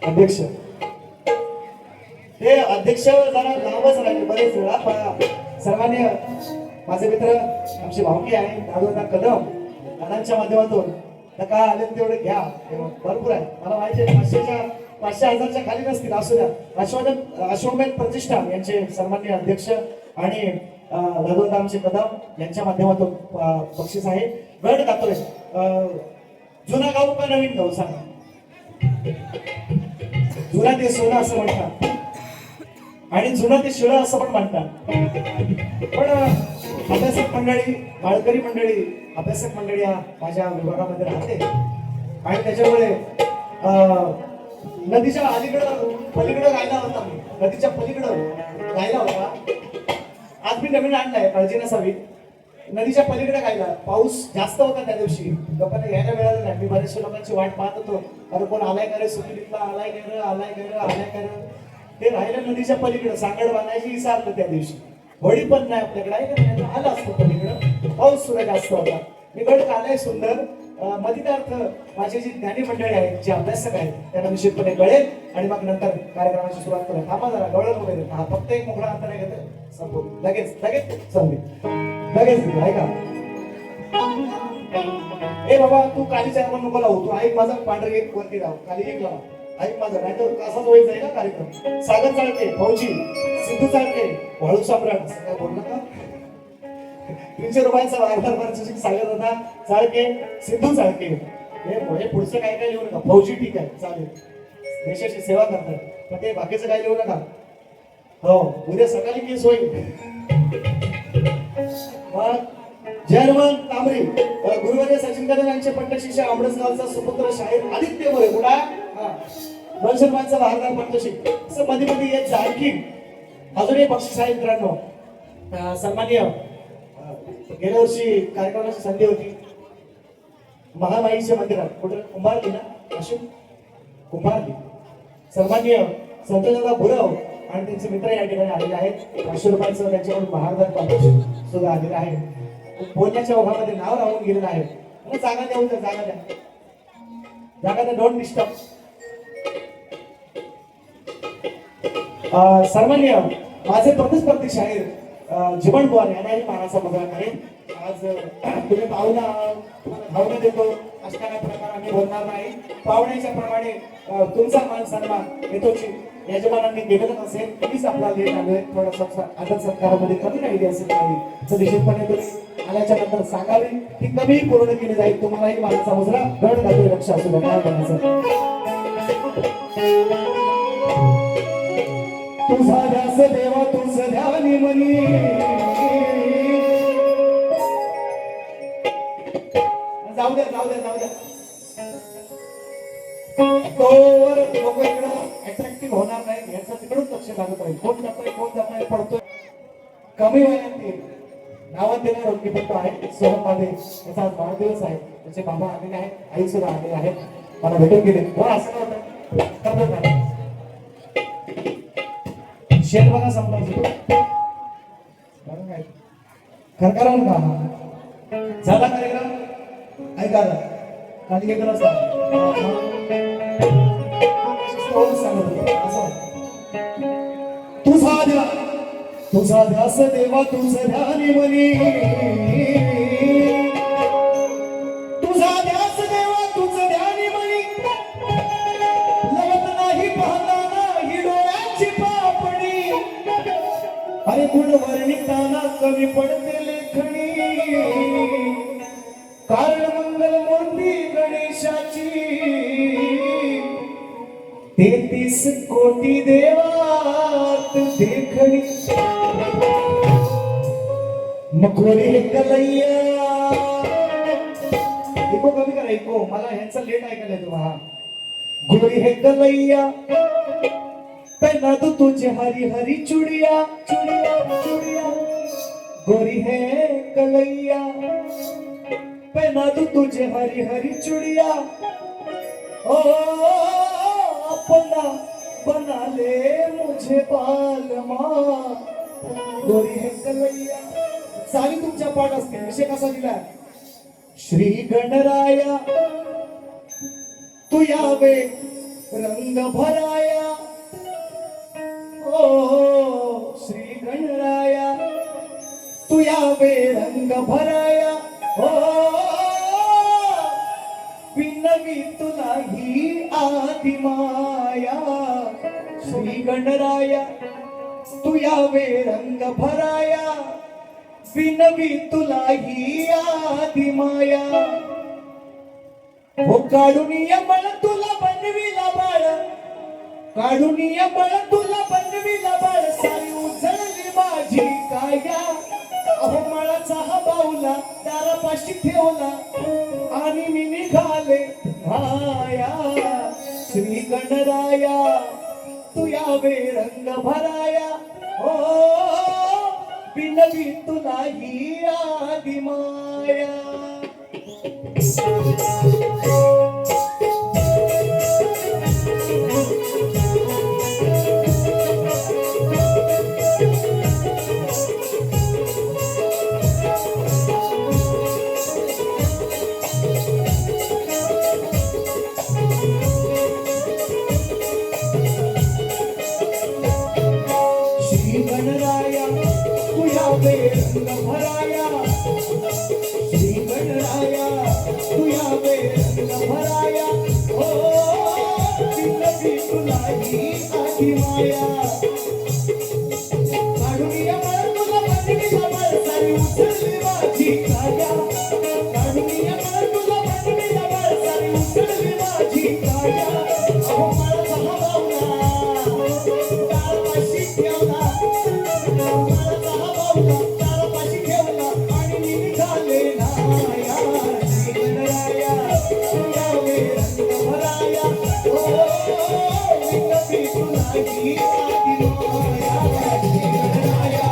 अध्यक्ष ते अध्यक्ष जरा लांबच राहिले बरेच वेळा सर्वांनी माझे मित्र आमचे भावकी आहे दादोदा कदम दादांच्या माध्यमातून का आले तेवढे घ्या भरपूर आहे मला माहिती आहे 500,000च्या खाली नसतील असू द्या अश्वमेध प्रतिष्ठान यांचे सन्माननीय अध्यक्ष आणि दादोदा आमचे कदम यांच्या माध्यमातून बक्षीस आहे गड गातोय जुना गाव का नवीन गाव सांगा जुना ते सोनं असं म्हणतात आणि जुनं ते शिळं असं पण म्हणतात पण अभ्यासक मंडळी माळकरी मंडळी अभ्यासक मंडळी माझ्या विभागामध्ये राहते आणि त्याच्यामुळे नदीच्या अलीकडं पलीकडं गायला होता मी नदीच्या पलीकडं गायला होता आज मी नवीन आणलाय काळजी नसावी नदीच्या पलीकडे गायला पाऊस जास्त होता त्या दिवशी लोकांना यायला मिळालं नाही मी बरेचशा लोकांची वाट पाहत होतो अरे कोण आलाय का रे सुट्टीतला आलाय का रे ते राहिलं नदीच्या पलीकडे सांगड बांधायची विचारलं त्या दिवशी होळी पण नाही आपल्याकडे आहे का आलं असतं पलीकडं पाऊस सुद्धा जास्त होता मी गड आलाय सुंदर मदितार्थ माझे जी ज्ञानी मंडळी आहेत जे अभ्यासक आहेत त्यांना निश्चितपणे कळेल आणि मग नंतर कार्यक्रमाची सुरुवात करेल थांबा जरा गवळण वगैरे हा फक्त एक मोकळा अंतर आहे का लगेच संधी लगेच आहे का ए बाबा तू कालीच्या नको लावू तू ऐक माझा पांढरे एक वरती राहू काली एक लावा ऐक माझं नाही तर असाच व्हायचं आहे ना कार्यक्रम सागर चाळके फौजी सिद्धू चाळके वाळू सम्राट असं काय बोललं का 300 रुपयांचा वारंवार पारितोषिक सागर दादा चाळके सिद्धू चाळके हे पुढचं काय काय लिहू नका फौजी ठीक आहे चालेल देशाची सेवा करतात पण ते बाकीचं काय लिहू नका हो उद्या सकाळी केस होईल जयवंत तांबरे गुरुवर्य सचिन कदम यांचे पट्टशिष्य आंबडसगावचा सुपुत्र शाहीर आदित्य मोरे गुडा 200 रुपयांचा वारंवार पारितोषिक असं मध्ये येत जा आणखी अजून एक बक्षीस आहे मित्रांनो सन्माननीय गेल्या वर्षी कार्यक्रमाची संधी होती महामाईच्या मंदिरात कुठे कुंभारली ना अशोक कुंभारली सन्माननीय संतदादा भुरव आणि त्यांचे मित्र या ठिकाणी आलेले आहेत 500 रुपयांचं त्यांच्याकडून बहादर पारितोषिक सुद्धा आलेलं आहे बोलण्याच्या ओघामध्ये नाव राहून गेलेलं आहे मला जागा द्या उद्या जागा द्या डोंट डिस्टर्ब सन्माननीय माझे प्रतिस्पर्धी शाहीर जीवन बुवा यांनाही मानाचा मुद्रा आहे आज तुम्ही भावना देतो अशा प्रकार आम्ही बोलणार नाही पाहुण्याच्या प्रमाणे तुमचा मान सन्मान येतोची यजमानांनी केलेलं नसेल तुम्हीच आपला लेट आलोय थोडासा आदर सत्कारामध्ये कमी राहिली असेल नाही तर निश्चितपणे तुम्ही आल्याच्या नंतर सांगावी ती कमी पूर्ण केली जाईल तुम्हालाही मानाचा मुद्रा गड घालून लक्ष असू द्या तुझा ध्यास देवा तुझ ध्यानी मनी जाऊ द्या तोवर लोक इकडं अट्रॅक्टिव्ह होणार नाही याचं तिकडून लक्ष लागत राहील कोण जातोय पडतोय कमी वयात नावात देणार रोगीपट्टू आहे सोहममध्ये त्याचा आज वाढदिवस आहे त्याचे बाबा आलेले आहेत आई सुद्धा आलेले आहेत मला भेटून गेले असं नव्हतं शेत बघा संपला खरखरावून का झाला कार्यक्रम ऐका खाली गेला तुझा ध्यास देवा तुझ ध्यानी मनी तुझा ध्यास देवा तुझ ध्यानी मनी लवत नाही पाहता नाही डोळ्याची पापणी अरे गुण वर्णिताना कमी पडते लेखणी कारण मंगल मूर्ती गणेशाची तेहतीस कोटी देवात देखणी मखोरी हे कलैया. इको कमी करा, इको मला ह्यांचा लेट ऐकायला येतो. हा गोरी है कलैया पहना दो तुझे हरी हरी चूड़िया चूड़िया चूड़िया. गोरी है कलैया पहना दो तुझे हरी हरी चूड़िया. ओ अपना बना ले मुझे बालमा. गोरी है कलैया. सारी तुमच्या पाठ असते. विषय कसा दिला? श्री गणराया तू यावे रंग भराया. ओ श्री गणराया तू यावे रंग भराया. ओ विनवी तुला ही आदि माया. श्री गणराया तू यावे रंग भराया. विनवी तुला ही आदि माया. हो काढूनिया मला तुला बनविला बाळ. काढूनिया मला तुला बनविला बाळ. सारी उजळली माझी काया. अहो मळाचा हा बाऊला दारापाशी ठेवला आणि मी निघाले भाया. श्री गणराया तू यावे रंग भराया. हो विनवी तुला ही आदि माया. श्री गणराया तू यावे रंग भराया. श्री गणराया तू यावे रंग भराया. ओ विनवी तुला ही आदि माया. काढूनिया मला तुला बनविला बाळ. सारी उचलली माझी काया. काढूनिया मला तुला बनविला बाळ. सारी उचलली माझी काया. अहो मळाचा हा बाऊला दारापाशी ठेवला. मळाचा हा बाऊला दारापाशी ठेवला आणि मी निघाले नाया. श्री गणराया तू यावे रंग भराया. ओ विनवी तुला ही आदि माया. श्री गणराया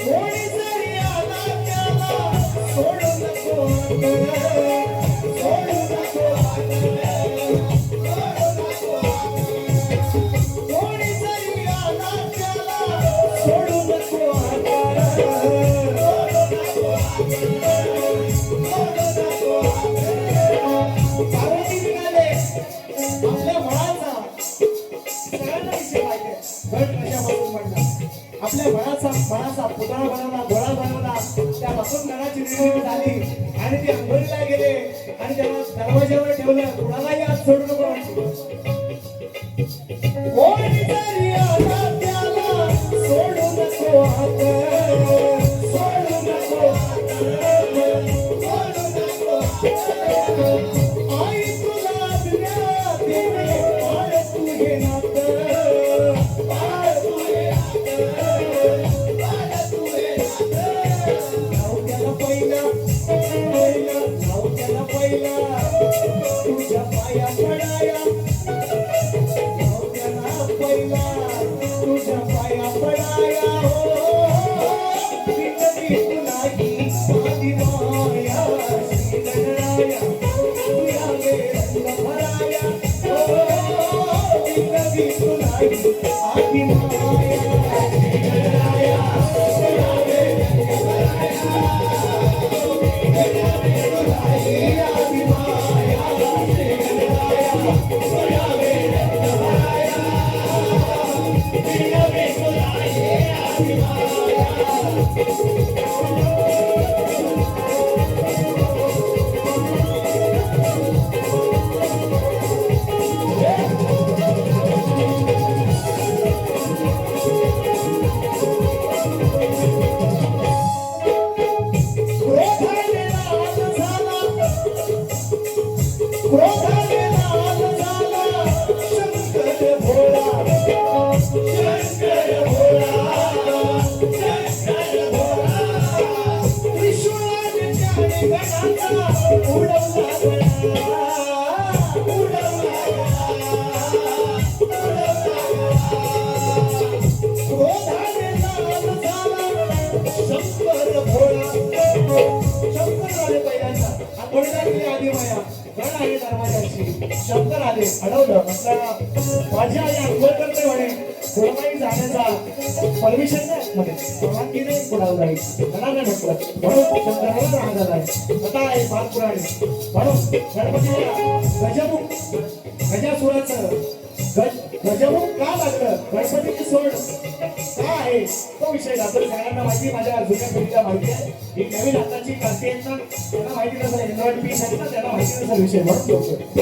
कोणी जरी आला त्याला सोडू नको हात. सोडू नको हात. कोणी जरी आला त्याला सोडू नको हात. पार्वती निघाले आपल्या बाळाचा. सगळ्यांना विषय माहिती आहे घट कशापासून पडला. आपल्या बाळाचा पुतळा बनवला, घोडा बनवला. त्यापासून घराची निर्मिती झाली आणि ते अंघोळीला गेले आणि त्याला दरवाज्यावर ठेवलं. कुणालाही आज सोडू नको म्हणते. कोणी जरी आला त्याला सोडू नको हात. सोडू नको हात. सोडू नको हात. आई तुला दिल्या देणे बाळ तू हे नातं. बाळ तू हे नातं. बाळ तू हे नातं. नाव त्याला पहिला नाव त्याला पहिला तुझ्या पाया पडाया. नाव त्याला पहिला तुझ्या पाया पडाया. हो विनवी तुला ही आदि माया. श्री गणराया तू यावे रंग भराया. हो विनवी तुला ही आदि माया. श्री गणराया शंकर आले अडवलं म्हटलं माझ्या आई अंघोळ करते म्हणे कुणालाही जाण्याचा परमिशन नाही मध्ये परवानगी नाही कुणाला जाईल जाणार नाही म्हटलं म्हणून शंकराला राग झालाय कथा आहे बालपुराणी म्हणून गणपतीला गजासुराचं गजमुख का लागलं गणपतीची सोड का आहे तो विषय आपण सगळ्यांना माहिती माझ्या जुन्या पिढीला माहिती आहे ही नवीन हाताची क्रांती आहे ना त्यांना माहिती नसेल एंड्रॉइड पीस आहे ना त्यांना माहिती नसेल विषय म्हणून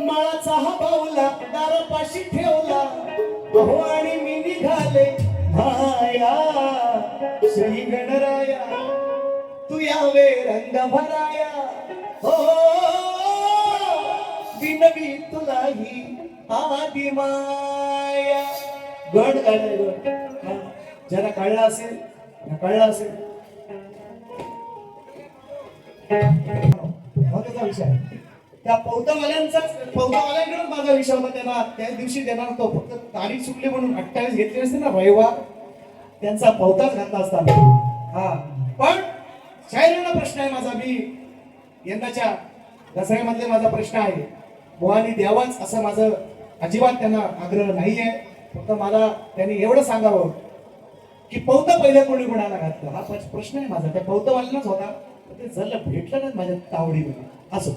माळाचा हा बाऊला दारापाशी ठेवला हो आणि मी निघाले भाया श्री गणराया तू यावे रंग भराया हो विनवी तुलाही आदि माया गड ज्याला कळलं असेल महत्वाचा विषय त्या पौतावाल्यांकडेच माझा विषय होता त्यांना त्या दिवशी देणार तो फक्त तारीख चुकली म्हणून 28 घेतली असते ना रविवार त्यांचा पौताच घातला असता हा पण शायरीला प्रश्न आहे माझा मी यंदाच्या दसऱ्यामधले माझा प्रश्न आहे बुवानी द्यावाच असं माझं अजिबात त्यांना आग्रह नाहीये फक्त मला त्यांनी एवढं सांगावं की पौत पहिल्या कोणी कोणाला घातलं हा प्रश्न आहे माझा त्या पौतवाल्यांनाच होता ते जर भेटलं नाही माझ्या तावडीमध्ये असं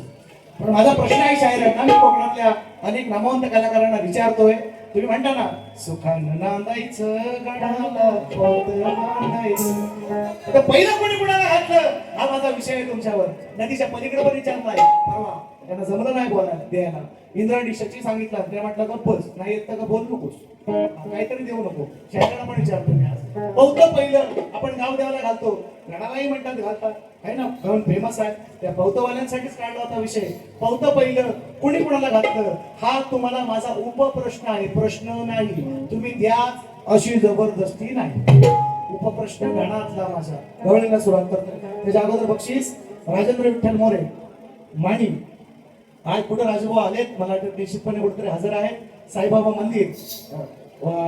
पण माझा प्रश्न आहे शायरांना मी कोकणातल्या अनेक नामवंत कलाकारांना विचारतोय तुम्ही म्हणता ना सुखानं नांदायचं गडाला पौत बांधायचं तर पहिलं कोणी कोणाला घातलं हा माझा विषय आहे तुमच्यावर नदीच्या पलीकडे पण विचारलाय परवा त्यांना जमलं नाही बोलायला द्यायला इंद्रायणी शची सांगितलं ते म्हटलं गप्पच नाही येत का बोल नकोस काहीतरी देऊ नको शायरांना पण विचारतो मी आज पौत पहिलं आपण गाव देवाला घालतो गडालाही म्हणतात घालतात आहे ना गाऊन फेमस आहे त्या पौतवाल्यांसाठीच काढला होता विषय पौत पहिलं कुणी कुणाला घातलं हा तुम्हाला माझा उपप्रश्न आहे प्रश्न नाही तुम्ही द्या अशी जबरदस्ती नाही उपप्रश्न गणातला माझा गवळीला सुरुवात करतो त्याच्या अगोदर बक्षीस राजेंद्र विठ्ठल मोरे माणी आज कुठं राजभाऊ आलेत मला वाटतं निश्चितपणे कुठेतरी हजर आहेत साईबाबा मंदिर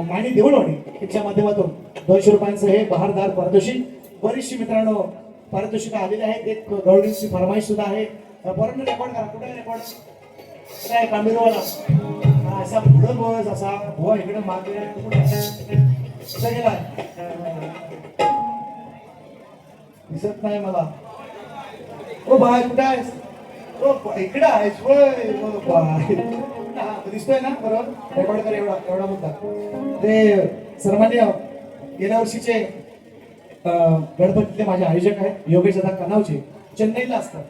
माणी देऊळवाडी त्याच्या माध्यमातून 200 रुपयांचं हे बहारदार पारितोषिक बरीचशी मित्रांनो पारितोषिक आलेले आहेत एक गवळींची फरमाईश सुद्धा आहे परत रेकॉर्ड करा कुठे रेकॉर्ड काय कांबीरवाला असा पुढं बस असा बुवा इकडे मागे कुठे गेलाय दिसत नाही मला ओ बाय कुठे आहेस ओ इकडे आहेस बाय दिसतोय ना बरोबर रेकॉर्ड कर एवढा मुद्दा ते सन्मान्य गेल्या वर्षीचे गणपतीतले माझे आयोजक आहेत योगेश दादा कनावचे चेन्नईला असतात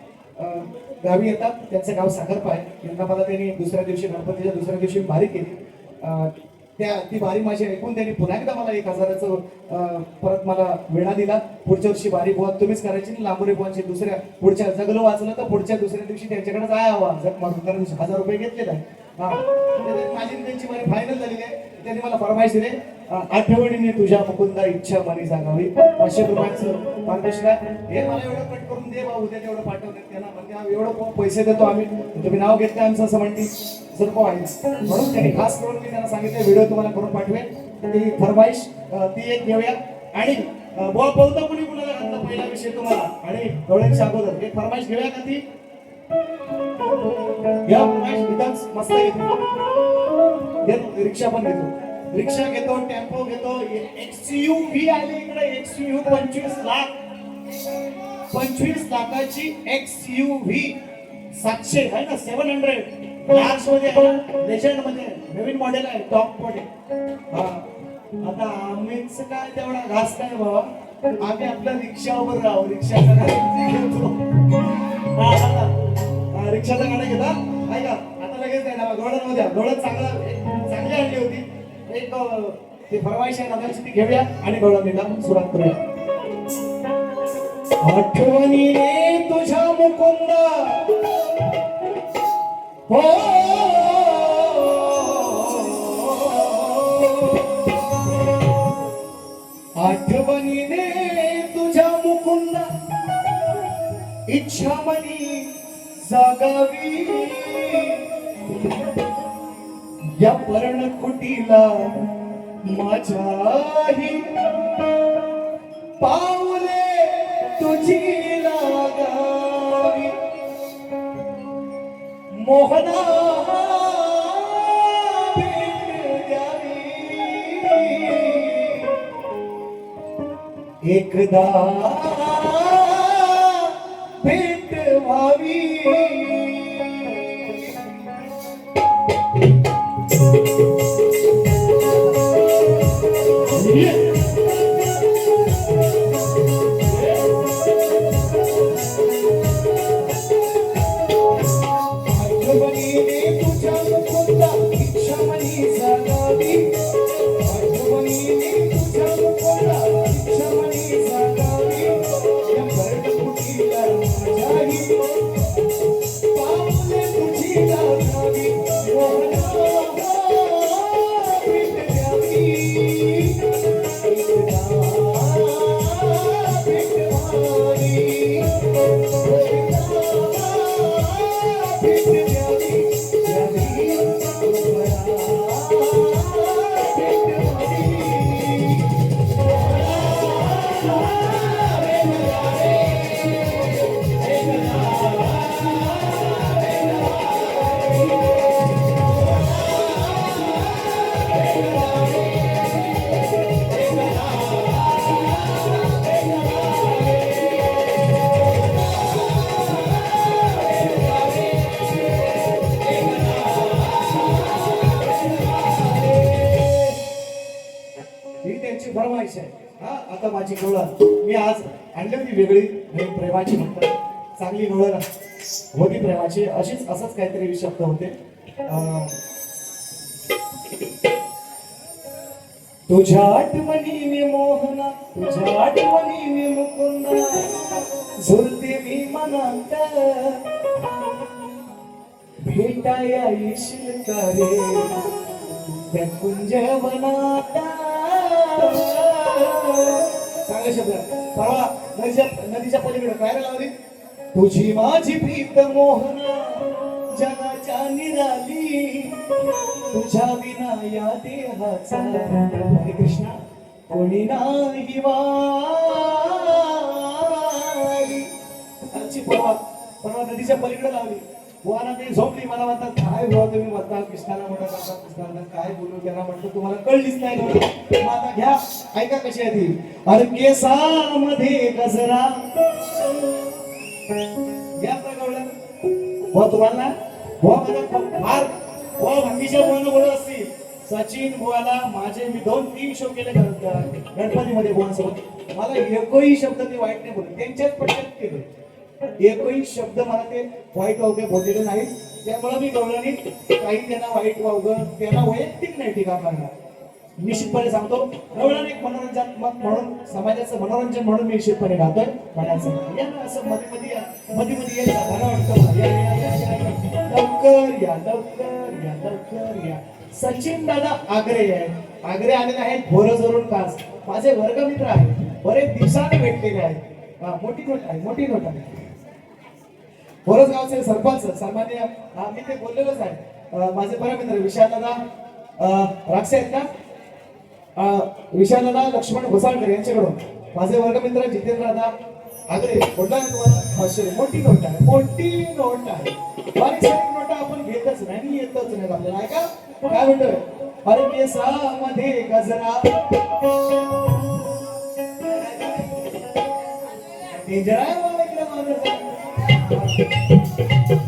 गावी येतात. त्यांचं गाव साखरपाय. यंदा मला त्यांनी दुसऱ्या दिवशी, गणपतीच्या दुसऱ्या दिवशी बारी केली. ती बारी माझी ऐकून त्यांनी पुन्हा एकदा मला 1,000चं परत मला वेळा दिला. पुढच्या वर्षी बारी बुवा तुम्हीच करायची. लांबोरे बुवांची दुसऱ्या पुढच्या जगलो वाचलं तर पुढच्या दुसऱ्या दिवशी त्यांच्याकडे जायवा जग मारून, कारण 1,000 रुपये घेतले नाही. माझी त्यांची बारी फायनल झालेली आहे. त्यांनी मला फरमाईश दिले, आठवणीने तुझ्या मुकुंदा इच्छा मनी जागावी. 500 रुपयाचं पारितोषिक आहे. हे मला एवढं कट करून दे बा, उद्या तेवढं पाठवतात त्यांना. म्हणजे एवढं पैसे देतो आम्ही, तुम्ही नाव घेतलं आमचं असं म्हणते सर्व आहे. म्हणून त्यांनी खास करून मी त्यांना सांगितलं व्हिडिओ तुम्हाला करून पाठवेल. ती फरमाईश ती एक घेऊया. आणि बुवा बहुता कुणी कुणाला घातला पहिला विषय तुम्हाला आणि डोळ्यांच्या अगोदर एक फरमाईश घेऊया का ती? या फरमाईश इथंच मस्त घेतो. रिक्षा पण घेतो, रिक्षा घेतो, टेम्पो घेतो, XUV आली इकडे. XUV 25 लाख, 25 लाखाची XUV 700 आहे ना, 700 लार्ज मध्ये आहे, लेजंड मध्ये नवीन मॉडेल आहे, टॉप मॉडेल. हा आता आम्हीच काय तेवढा घास नाही बाबा, आम्ही आपल्या रिक्षावर राहू. रिक्षाचा गाडी घेतो. रिक्षाचा गाडी घेता ऐका. आता लगेच नाही ना, गवळणमध्ये गवळण चांगली आणली होती. एक ती फरमाईश आहे नव्याची, ती घेऊया आणि गवळणीला सुरुवात करूया. आठवणीने तुझ्या मुकुंदा हो, आठवणीने तुझ्या मुकुंदा इच्छा मनी जागावी. या पर्णकुटीला माझ्याही पावले तुझी लागावी. मोहना भेट द्यावी एकदा, भेट व्हावी. फरमाईश आहे. हा आता माझी गवळण मी आज आणली होती वेगळी, प्रेमाची म्हणतात. चांगली गवळण होती प्रेमाची. असंच काहीतरी शब्द होते. तुझ्या आठवणी मी मोहना, तुझ्या आठवणी मी मुकुंदा, झुलते मी मनात भेटाया येशील का रे त्या कुंजवनात. चांगले शब्द. परवा नदीच्या पलीकडे काय लावली, तुझी माझी प्रीत मोहना जगाच्या निराली, तुझ्या विना या देहाचा हरे कृष्णा कोणी नाही वारी. आजची परवा नदीच्या पलीकडे लावली. बुवाना ती झोपली. मला म्हणतात काय बुवा तुम्ही म्हणता कृष्णाला म्हणत असता, कृष्णाला काय बोलू. त्यांना म्हणतो तुम्हाला कळलीच नाही ना. आता घ्या ऐका कशी आहे ती. अरे केसामध्ये गजरा घ्या प्रगवलं बुवा तुम्हाला. बुवा माझा फार बुवा भांगीच्या बुवानं बोलत असतील. सचिन बुवाला माझे मी 2-3 शो केले गणपतीमध्ये बुवांसोबत. मला एकही शब्द ते वाईट नाही बोलत. त्यांच्याच पट्ट्यात केले. एकही शब्द मला ते वाईट वावगे बोललेले नाही. त्यामुळे मी गवळणी काही त्यांना वाईट वावगं त्यांना वैयक्तिक नाही टीका करणार. निश्चितपणे सांगतो, गवळण एक मनोरंजनात्मक म्हणून, समाजाचं मनोरंजन म्हणून मी निश्चितपणे गातोय. म्हणायचं या ना असं मध्ये यायचं मला वाटतं लवकर या लवकर या लवकर या. सचिन दादा आग्रे आहे, आग्रे आलेले आहेत भोरजवरून कास. माझे वर्गमित्र आहेत, बरेच दिवसाने भेटलेले आहेत. मोठी नोट आहे, मोठी नोट आहे. बोरज गावचे सरपंच सामान्य मी ते बोललेलोच आहे. माझे बरे मित्र विशाल दादा राक्षे आहेत का, विशाल दादा लक्ष्मण घोसाळकर यांच्याकडून. माझे वर्गमित्र जितेंद्र दादा आग्रे बोलला तुम्हाला 500. मोठी नोट आहे, मोठी नोट आहे. बारीक सारीक नोटा आपण घेतच नाही, येतच नाही आपल्याला. ऐका काय म्हणतोय, अरे केसामध्ये गजरा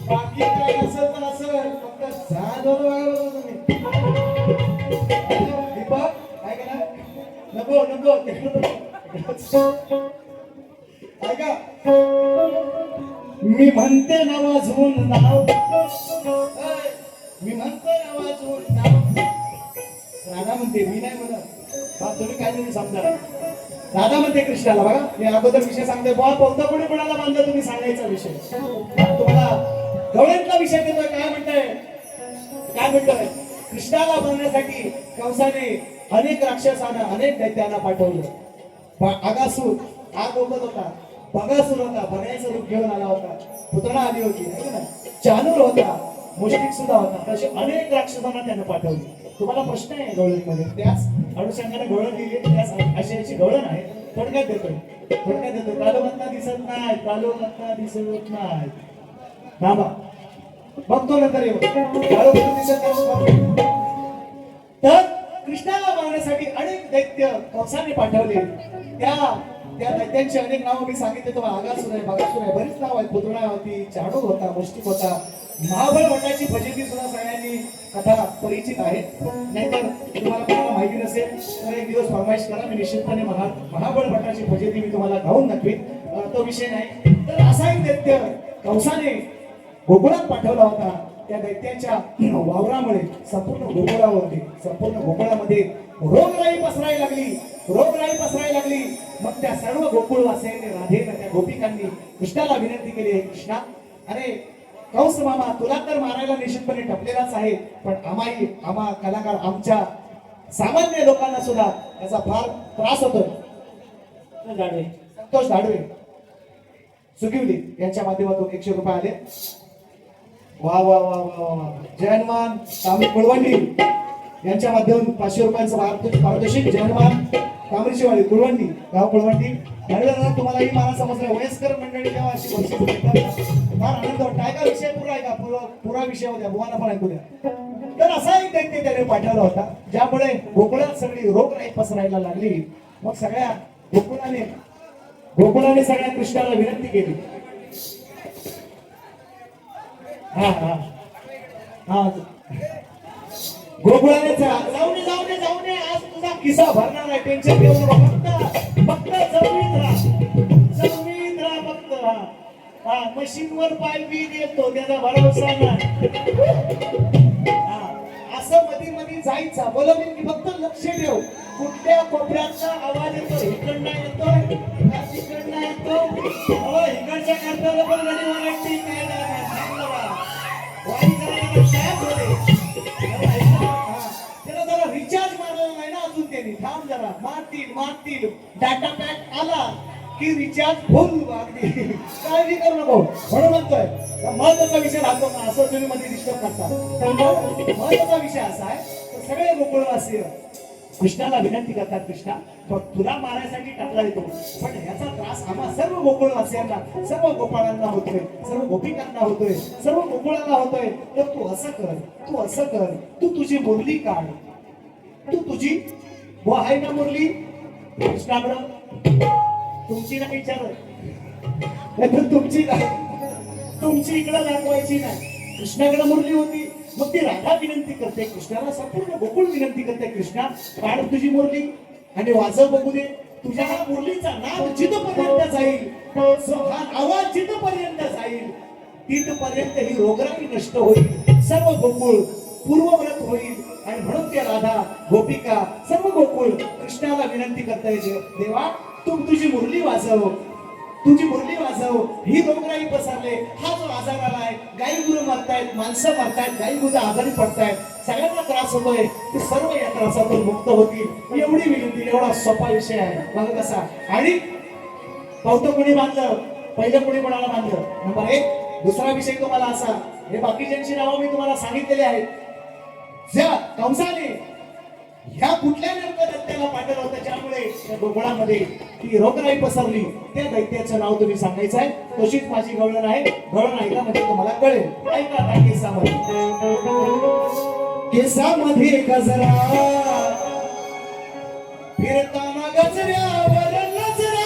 बाकी काय असेल तर असेल, फक्त दीपक काय करा नको नको ऐका. मी म्हणते ना वाजवून नाव, मी म्हणतो ना वाजवून नाव. राधा म्हणते, मी नाही म्हणत. तुम्ही काय तरी समजा. राधा म्हणते कृष्णाला, बघा मी अगोदर विषय सांगतोय. बुवा पौता कोणी कोणाला बांधलं तुम्ही सांगायचा विषय. तुम्हाला गवळ्यातला विषय देतोय. काय म्हणतोय, काय म्हणतोय, कृष्णाला बांधण्यासाठी कंसाने अनेक राक्षसांना, अनेक दैत्यांना पाठवलं. आगासूर आग ओकत होता, बगासूर होता, बघायचं रूप घेऊन आला होता, पुतळा आली होती, चानूर होता, मुष्टिक सुद्धा होता. असे अनेक राक्षसांना त्यानं पाठवले. तुम्हाला प्रश्न आहे गवळणीमध्ये, त्याच अनुषंगाने गवळण दिली, त्याच आशयाची गवळण आहे. थोडक्यात देतोय, थोडक्यात देतोय. तालुमधला दिसत नाही, तालुमधला दिसत नाही. थांबा बघतो नंतर येऊ. तालुमधला दिसत नाही. तर कृष्णाला मारण्यासाठी अनेक दैत्य कंसाने पाठवले. त्या दैत्यांची अनेक नावं मी सांगितले तुम्हाला. आगासूर आहे, बगासूर आहे, बरीच नाव आहेत. पुतळा होती, चाणूर होता, मुष्टिक होता. महाबळ वटाची फजिती सुद्धा सगळ्यांनी कथा परिचित आहे. नाहीतर तुम्हाला कोणाला माहिती नसेल तर एक दिवस फरमाईश करा, मी निश्चितपणे महाबळ वटाची फजिती मी तुम्हाला गाऊन दाखवीन. तो विषय नाही. तर असा एक दैत्य कंसाने गोकुळात पाठवला होता. त्या दैत्याच्या वावरामुळे संपूर्ण गोकुळामध्ये रोगराई पसरायला लागली, रोगराई पसरायला लागली. मग त्या सर्व गोकुळवासियांनी, राधेनं, त्या गोपिकांनी कृष्णाला विनंती केली, कृष्णा अरे कंस मामा तुला तर मारायला निश्चितपणे टपलेलाच आहे, पण आम्हा कलाकार, आमच्या सामान्य लोकांना सुद्धा त्याचा फार त्रास होतो. संतोष धाडवे सुगिवली यांच्या माध्यमातून 100 रुपये आले. वा वा वा वा वा. जयनमान तामिळ कुळवंडी यांच्या माध्यमातून 500 रुपयांचं पारितोषिक. जयनमान कामरीशिवाडी कुळवंडी, गाव कुळवंडी. तुम्हाला ही मला समजलं. वयस्कर मंडळी जेव्हा अशी गोष्टी फार आनंद वाटतो. ऐका विषय पुरा आहे का, पुरा विषय होत्या बुवाना पण ऐकू द्या. तर असा एक दैत्य त्याने पाठवला होता, ज्यामुळे गोकुळात सगळी रोगराई पसरायला लागली. मग सगळ्या गोकुळाने सगळ्या कृष्णाला विनंती केली. हा हा हा गोकुळाने जाऊ नये आज तुझा किस्सा भरणार आहे. टेन्शन घेऊ नको, फक्त जमीन राहा फक्त. हा मशीनवर पाय बी देतो त्याचा भरोसा नाही. असं मध्ये जायचं बोलवली की फक्त लक्ष ठेव. कुठल्या कोपऱ्याचा आवाज येतो, इकडनं येतोय का तिकडनं येतो. इकडच्या करताना पण गाडी वरती त्याला जरा रिचार्ज मारलेला नाही ना अजून त्यांनी. थांब जरा, मारतील डाटा पॅक आला की रिचार्ज फुल. अगदी काळजी करू नको म्हणून म्हणतोय. महत्वाचा विषय राहतो ना, असं तुम्ही मध्ये डिस्टर्ब करता. महत्वाचा विषय असा आहे, सगळे गोकुळवासी कृष्णाला विनंती करतात, कृष्णा बघ तुला मारण्यासाठी टाकला येतो, पण याचा त्रास आम्हा सर्व गोकुळवासियांना, सर्व गोपाळांना होतोय, सर्व गोपिकांना होतोय, सर्व गोकुळांना होतोय. तर तू असं कर, तू तुझी मुरली काढ. तू तुझी आहे ना मुरली कृष्णाकडं, तुमची ना विचार तुमची इकडं दाखवायची नाही. कृष्णाकडे मुरली होती. मग ती राधा विनंती करते कृष्णाला, संपूर्ण गोकुळ विनंती करते, कृष्णा काढ तुझी मुरली आणि वाजव बघू दे. तुझ्या मुरलीचा नाद जिथपर्यंत जाईल, हा आवाज जिथपर्यंत जाईल, तिथपर्यंत ही रोगराई नष्ट होईल, सर्व गोकुळ पूर्वव्रत होईल. आणि म्हणून त्या राधा गोपिका सर्व गोकुळ कृष्णाला विनंती करता येते, देवा तू तुझी मुरली वाजव, तुझी मुरली वाजव. ही रोगराई पसरले, हा जो आजार आलाय, गाई गुरु मरतायत, माणसं मरतायत, गाई गुरु आजारी पडतायत, सगळ्यांना त्रास होतोय, ते सर्व या त्रासातून मुक्त होतील. एवढी विनंती, एवढा सोपा विषय आहे बघा कसा. आणि पावतं कोणी बांधलं, पहिलं कोणी कोणाला बांधलं, नंबर 1. दुसरा विषय तुम्हाला असा, हे बाकीच्यांची नावं मी तुम्हाला सांगितलेले आहेत. ज्या कंसाने ह्या कुठल्या नेमकं दैत्याला पाठवलं होतं, ज्यामुळे त्या गोकुळामध्ये ती रोगराई पसरली, त्या दैत्याचं नाव तुम्ही सांगायचं आहे. तशीच माझी गवळण आहे, गवळण ऐका म्हणजे तुम्हाला कळेल. ऐका आता केसामध्ये, केसामध्ये गजरा, फिरताना गजऱ्यावर नजरा,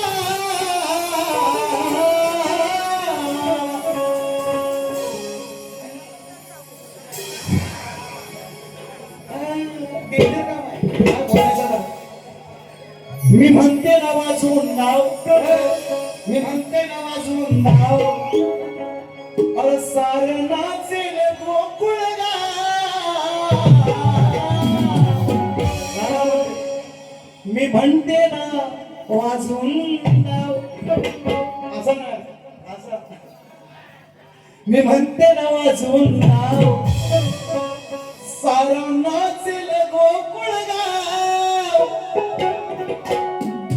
मी म्हणते ना वाजवून नाव, मी म्हणते ना वाजवून नाव, सार नाचेल गोकुळ गाव. मी म्हणते ना वाजवून नाव, असं ना असं, मी म्हणते ना वाजवून नाव, सार नाचेल गोकुळ गाव.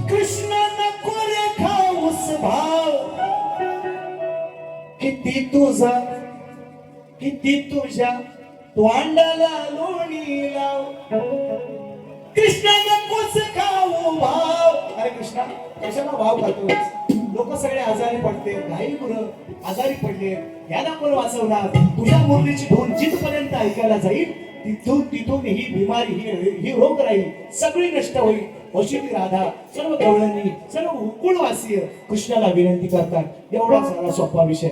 कृष्ण नको रे खाऊस भाव, किती तुझा किती तुझ्या तोंडाला लोणी लाव. कृष्ण नकोच खाऊ भाव. अरे कृष्णा कशाला भाव खातोस? लोक सगळे आजारी पडते, गाई गुरं आजारी पडले, याला कोण वाचवणार? तुझ्या मुरलीची धून जिथपर्यंत ऐकायला जाईल, तिथून तिथून ही बिमारी, ही रोग राहील, सगळी नष्ट होईल. अशी ती राधा सर्व गवळणी, सर्व गोकुळवासीय कृष्णाला विनंती करतात. एवढा सारा सोपा विषय.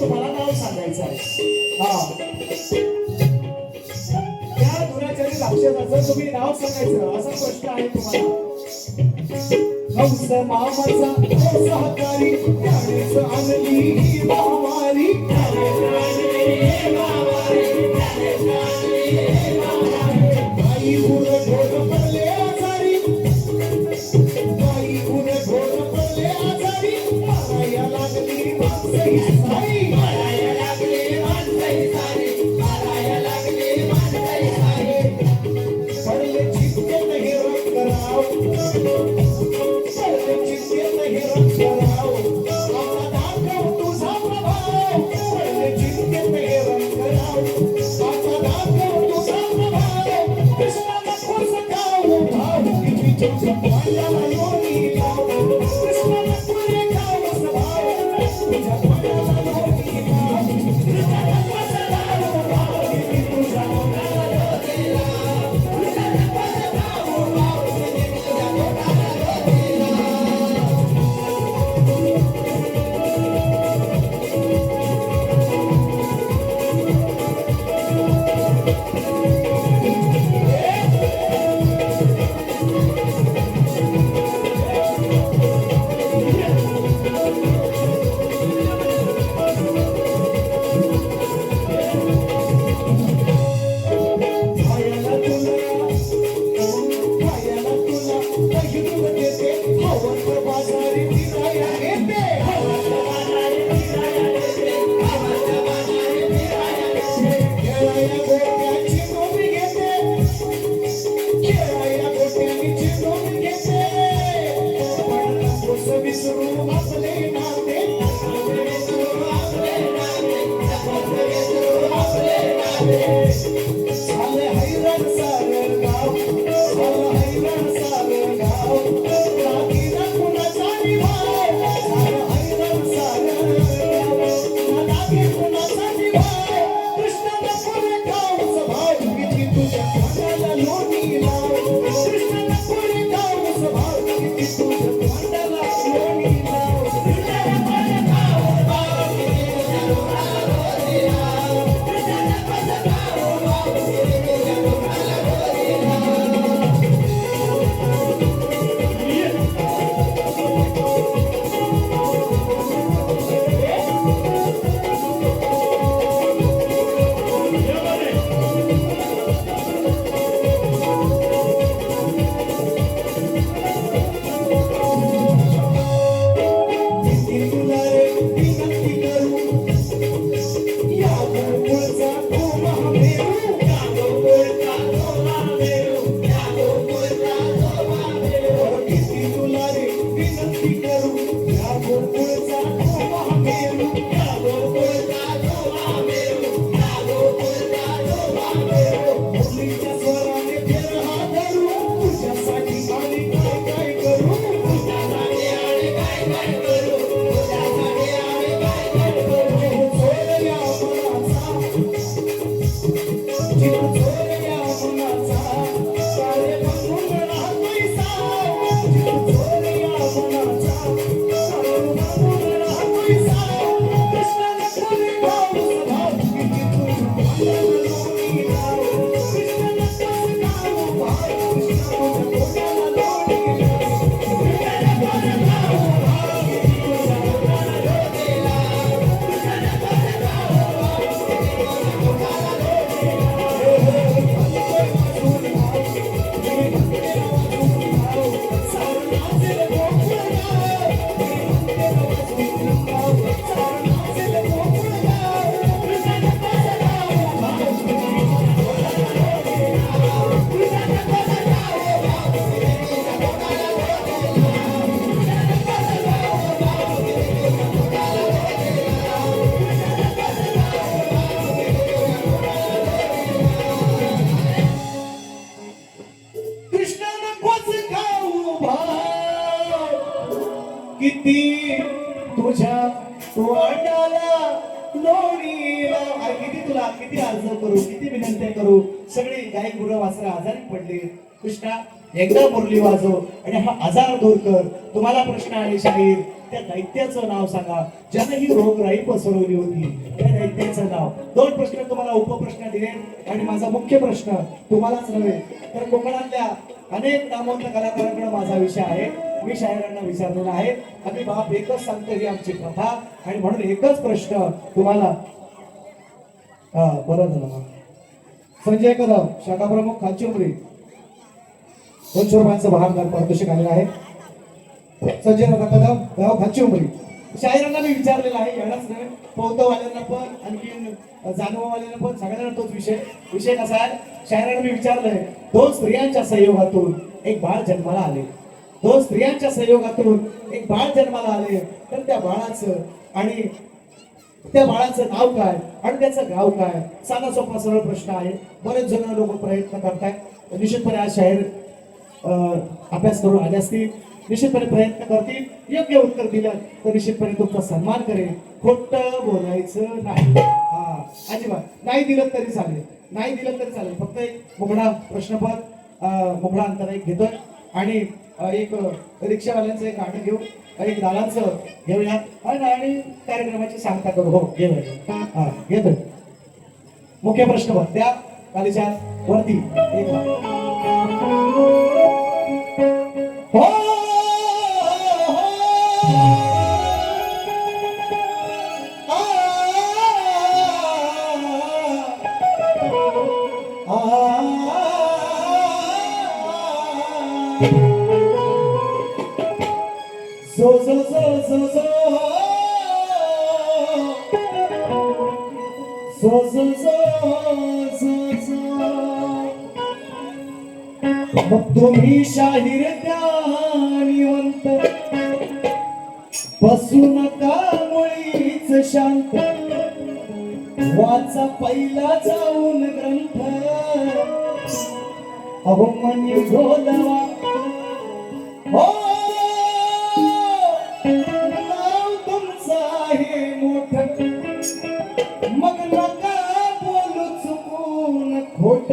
तुम्हाला नाव सांगायचं आहे. त्या दुराचारी राक्षसाचं तुम्ही नाव सांगायचं, असा प्रश्न आहे तुम्हाला. कंस मामाचा सहकारी, त्यानेच आणली ही महामारी. आई गुर ढोर पडले आजारी, आई गुर ढोर पडले आजारी, माराया लागली माणसं सारी. किती तुझ्या वाटाला लोणीला किती अर्ज करू, किती विनंती करू. सगळी गाय गुरं वासरं आजारी पडली. कृष्णा एकदा मुरली वाजव आणि हा आजार दूर कर. तुम्हाला प्रश्न आले शाहीर, त्या दैत्याचं नाव सांगा ज्याने ही रोगराई पसरवली होती. त्या दैत्याचं नाव. 2 प्रश्न तुम्हाला उपप्रश्न दिले आणि माझा मुख्य प्रश्न तुम्हालाच नव्हे तर कोकणातल्या अनेक नामवंत कलाकारांकडे माझा विषय आहे. मी शाहिरांना विचारलेला आहे. आम्ही बाप एकच सांगतो ही आमची प्रथा आणि म्हणून एकच प्रश्न तुम्हाला. बरं झालं. संजय कदम शाखा प्रमुख खालची उमरी 200 रुपयांचं बहारदार पारितोषिक आलेलं आहे. संजय कदम गाव खालची उमरी. शाहिरांना मी विचारलेला आहे. एवढाच नाही पौतवाल्यांना पण आणखी जानवावाल्यांना पण सगळ्यांना तोच विषय कसा आहे. शाहिरांना मी विचारलंय 2 स्त्रियांच्या संयोगातून एक बाळ जन्माला आले. 2 स्त्रियांच्या संयोगातून एक बाळ जन्माला आले तर त्या बाळाचं नाव काय आणि त्याचं गाव काय. साधा सोपा सरळ प्रश्न आहे. बरेच जण लोक प्रयत्न करतायत. निश्चितपणे आज शाहीर अभ्यास करून आले असतील. निश्चितपणे प्रयत्न करतील. योग्य उत्तर दिलं तर निश्चितपणे तुमचा सन्मान करेल. खोट बोलायचं नाही. अजिबात नाही दिलं तरी चालेल. फक्त एक मुघडा प्रश्नपद मुघडा अंतर एक घेतोय आणि एक रिक्षावाल्यांचं एक गाणं घेऊ, एक दादांचं घेऊया आणि कार्यक्रमाची सांगता करू. हो घेऊया. घेतोय. मुख्य प्रश्नपद त्या कालीच्या वरती एक हो so so so so so so so so so मग तुम्ही शाहीर ज्ञानिवंत बसू नका मुळीच शांत वाचा पहिला जाऊन ग्रंथ अहो मनी बोलवा हो नाव तुमचं आहे मोठं मग नका बोलू चुकून खोट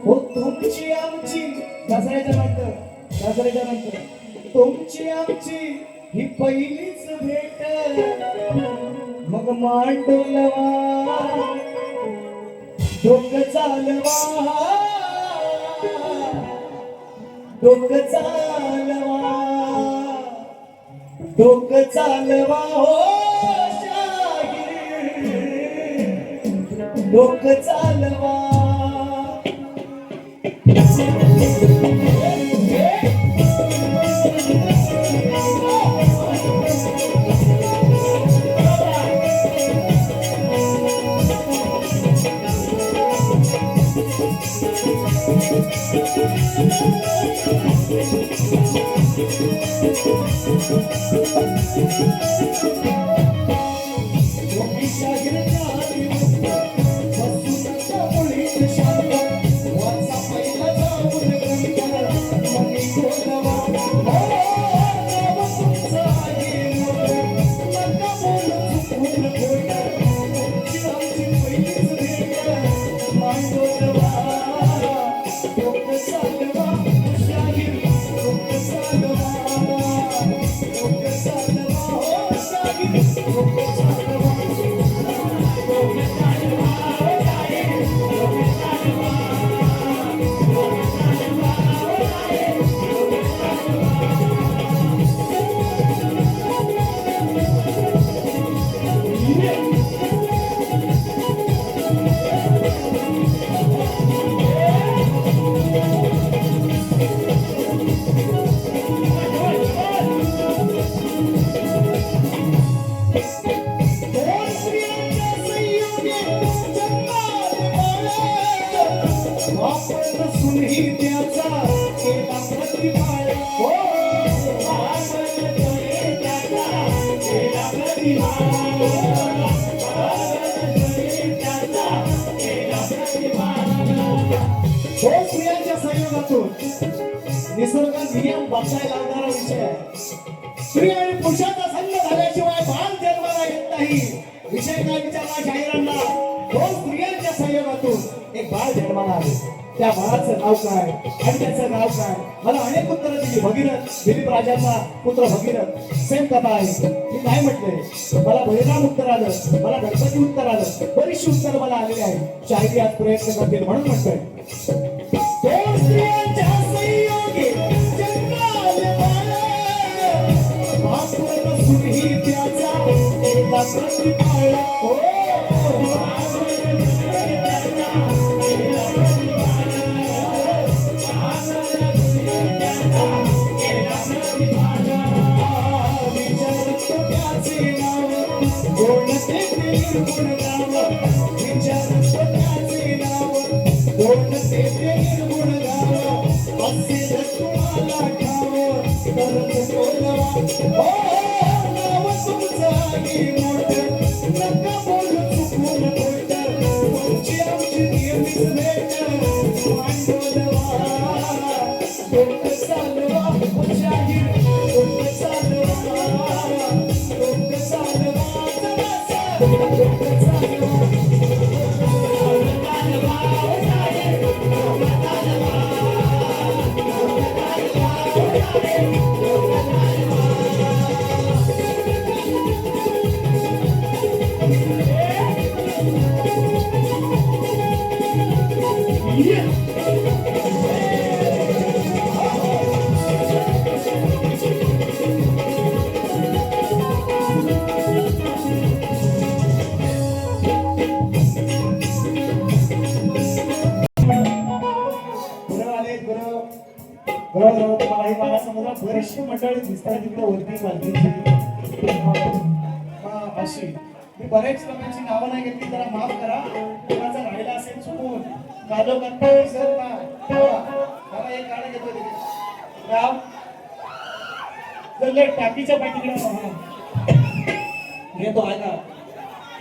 हो तुमची आमची दसऱ्याच्या नंतर तुमची आमची ही पहिलीच भेट मग मांडोलवा डोकं चालवा डोकं चालवा हो शाहीर डोकं चालवा निसर्गात नियम बदलायला लावणारा विषय आहे. स्त्री आणि पुरुषाचा संग झाल्याशिवाय बाळ जन्माला येत नाही. विषय काय विचारला शाहिरांना? दोन स्त्रियांच्या संयोगातून एक बाळ जन्माला आले. त्या बाळाचं नाव काय आणि त्याचं नाव काय? मला अनेक उत्तरं दिली. भगीरथ, दिलीप राजाचा पुत्र भगीरथ, सेम कथा आहे. मी काय म्हटलंय? मला बलिराम उत्तर आलं, मला गणपती उत्तर आलं, बरीचशी उत्तर मला आलेली आहे. शाहिरी आज प्रयत्न करतील म्हणून म्हणतोय. दोन स्त्रियांच्या संयोगी जन्माला बाळ, बापून सुरही त्याचा एकदा प्रतिपाळ. तुम्हाला हे महासमुद्रात बरीचशी मंडळी दिसतात तिकडे वरती पालखीची अशी मी बरेच लोकांची नावं नाही घेतली जरा माफ करा कोणाचा राहिला असेल चुकून कालो करता विसर ना मला एक गाणं घेतो तिथे राव जर टाकीच्या पाठीकडे घेतो ऐका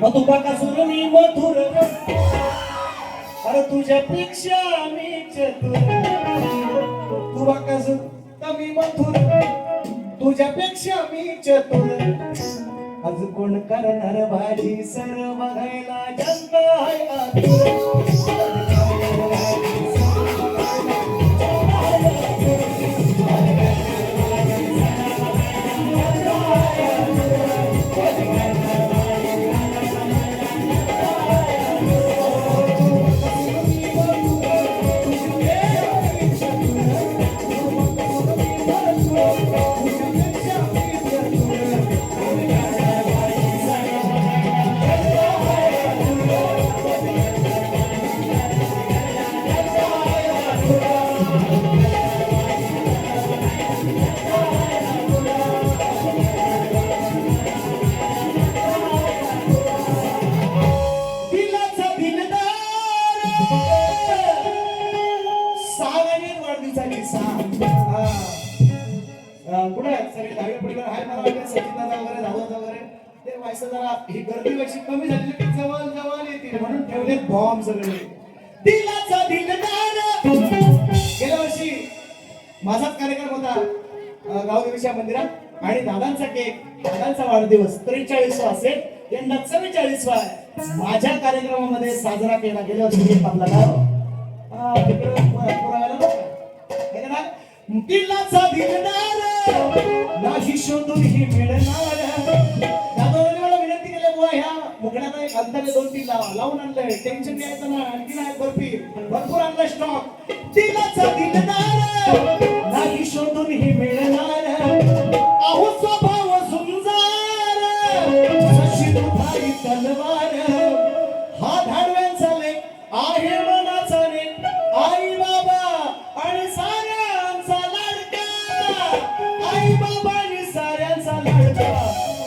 मधुबा का सुर मी मधुर अरे तुझ्यापेक्षा मी चतुर तू बाकास कमी मथुर तुझ्यापेक्षा मी चतुर आज कोण करणार भाजी सर बघायला जनता आहे आतुर ही गर्दी पेक्षा कमी झाली की जवळ जवळ येते म्हणून ठेवले बॉम्ब सगळे दिलाचा दिलदार गेल्या वर्षी माझाच कार्यक्रम होता गावदेवीच्या मंदिरात आणि दादांचा केक दादांचा वाढदिवस 43 असेल यंदा 44 माझ्या कार्यक्रमामध्ये साजरा केला गेल्या वर्षी आपला गाव दिलाचा दिलदार नाही शोधून ही मिळणार मुकड्यात एक अंतरे 2-3 लावून आणलंय टेन्शन घ्यायचं ना आणखी नाही भरपूर आणलं स्टॉक दिलाचा दिलदार नाही शोधून ही मिळणार अहो स्वभाव सुंदर जशी दुधारी तलवार हा धाडव्यांचा लेख आहे मनाचा लेख आई बाबा आणि साऱ्यांचा लाडका आई बाबा आणि साऱ्यांचा लाडका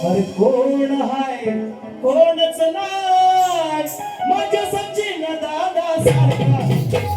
अरे कोण हाय कोणच नाही माझ्या सचिन दादा सारखा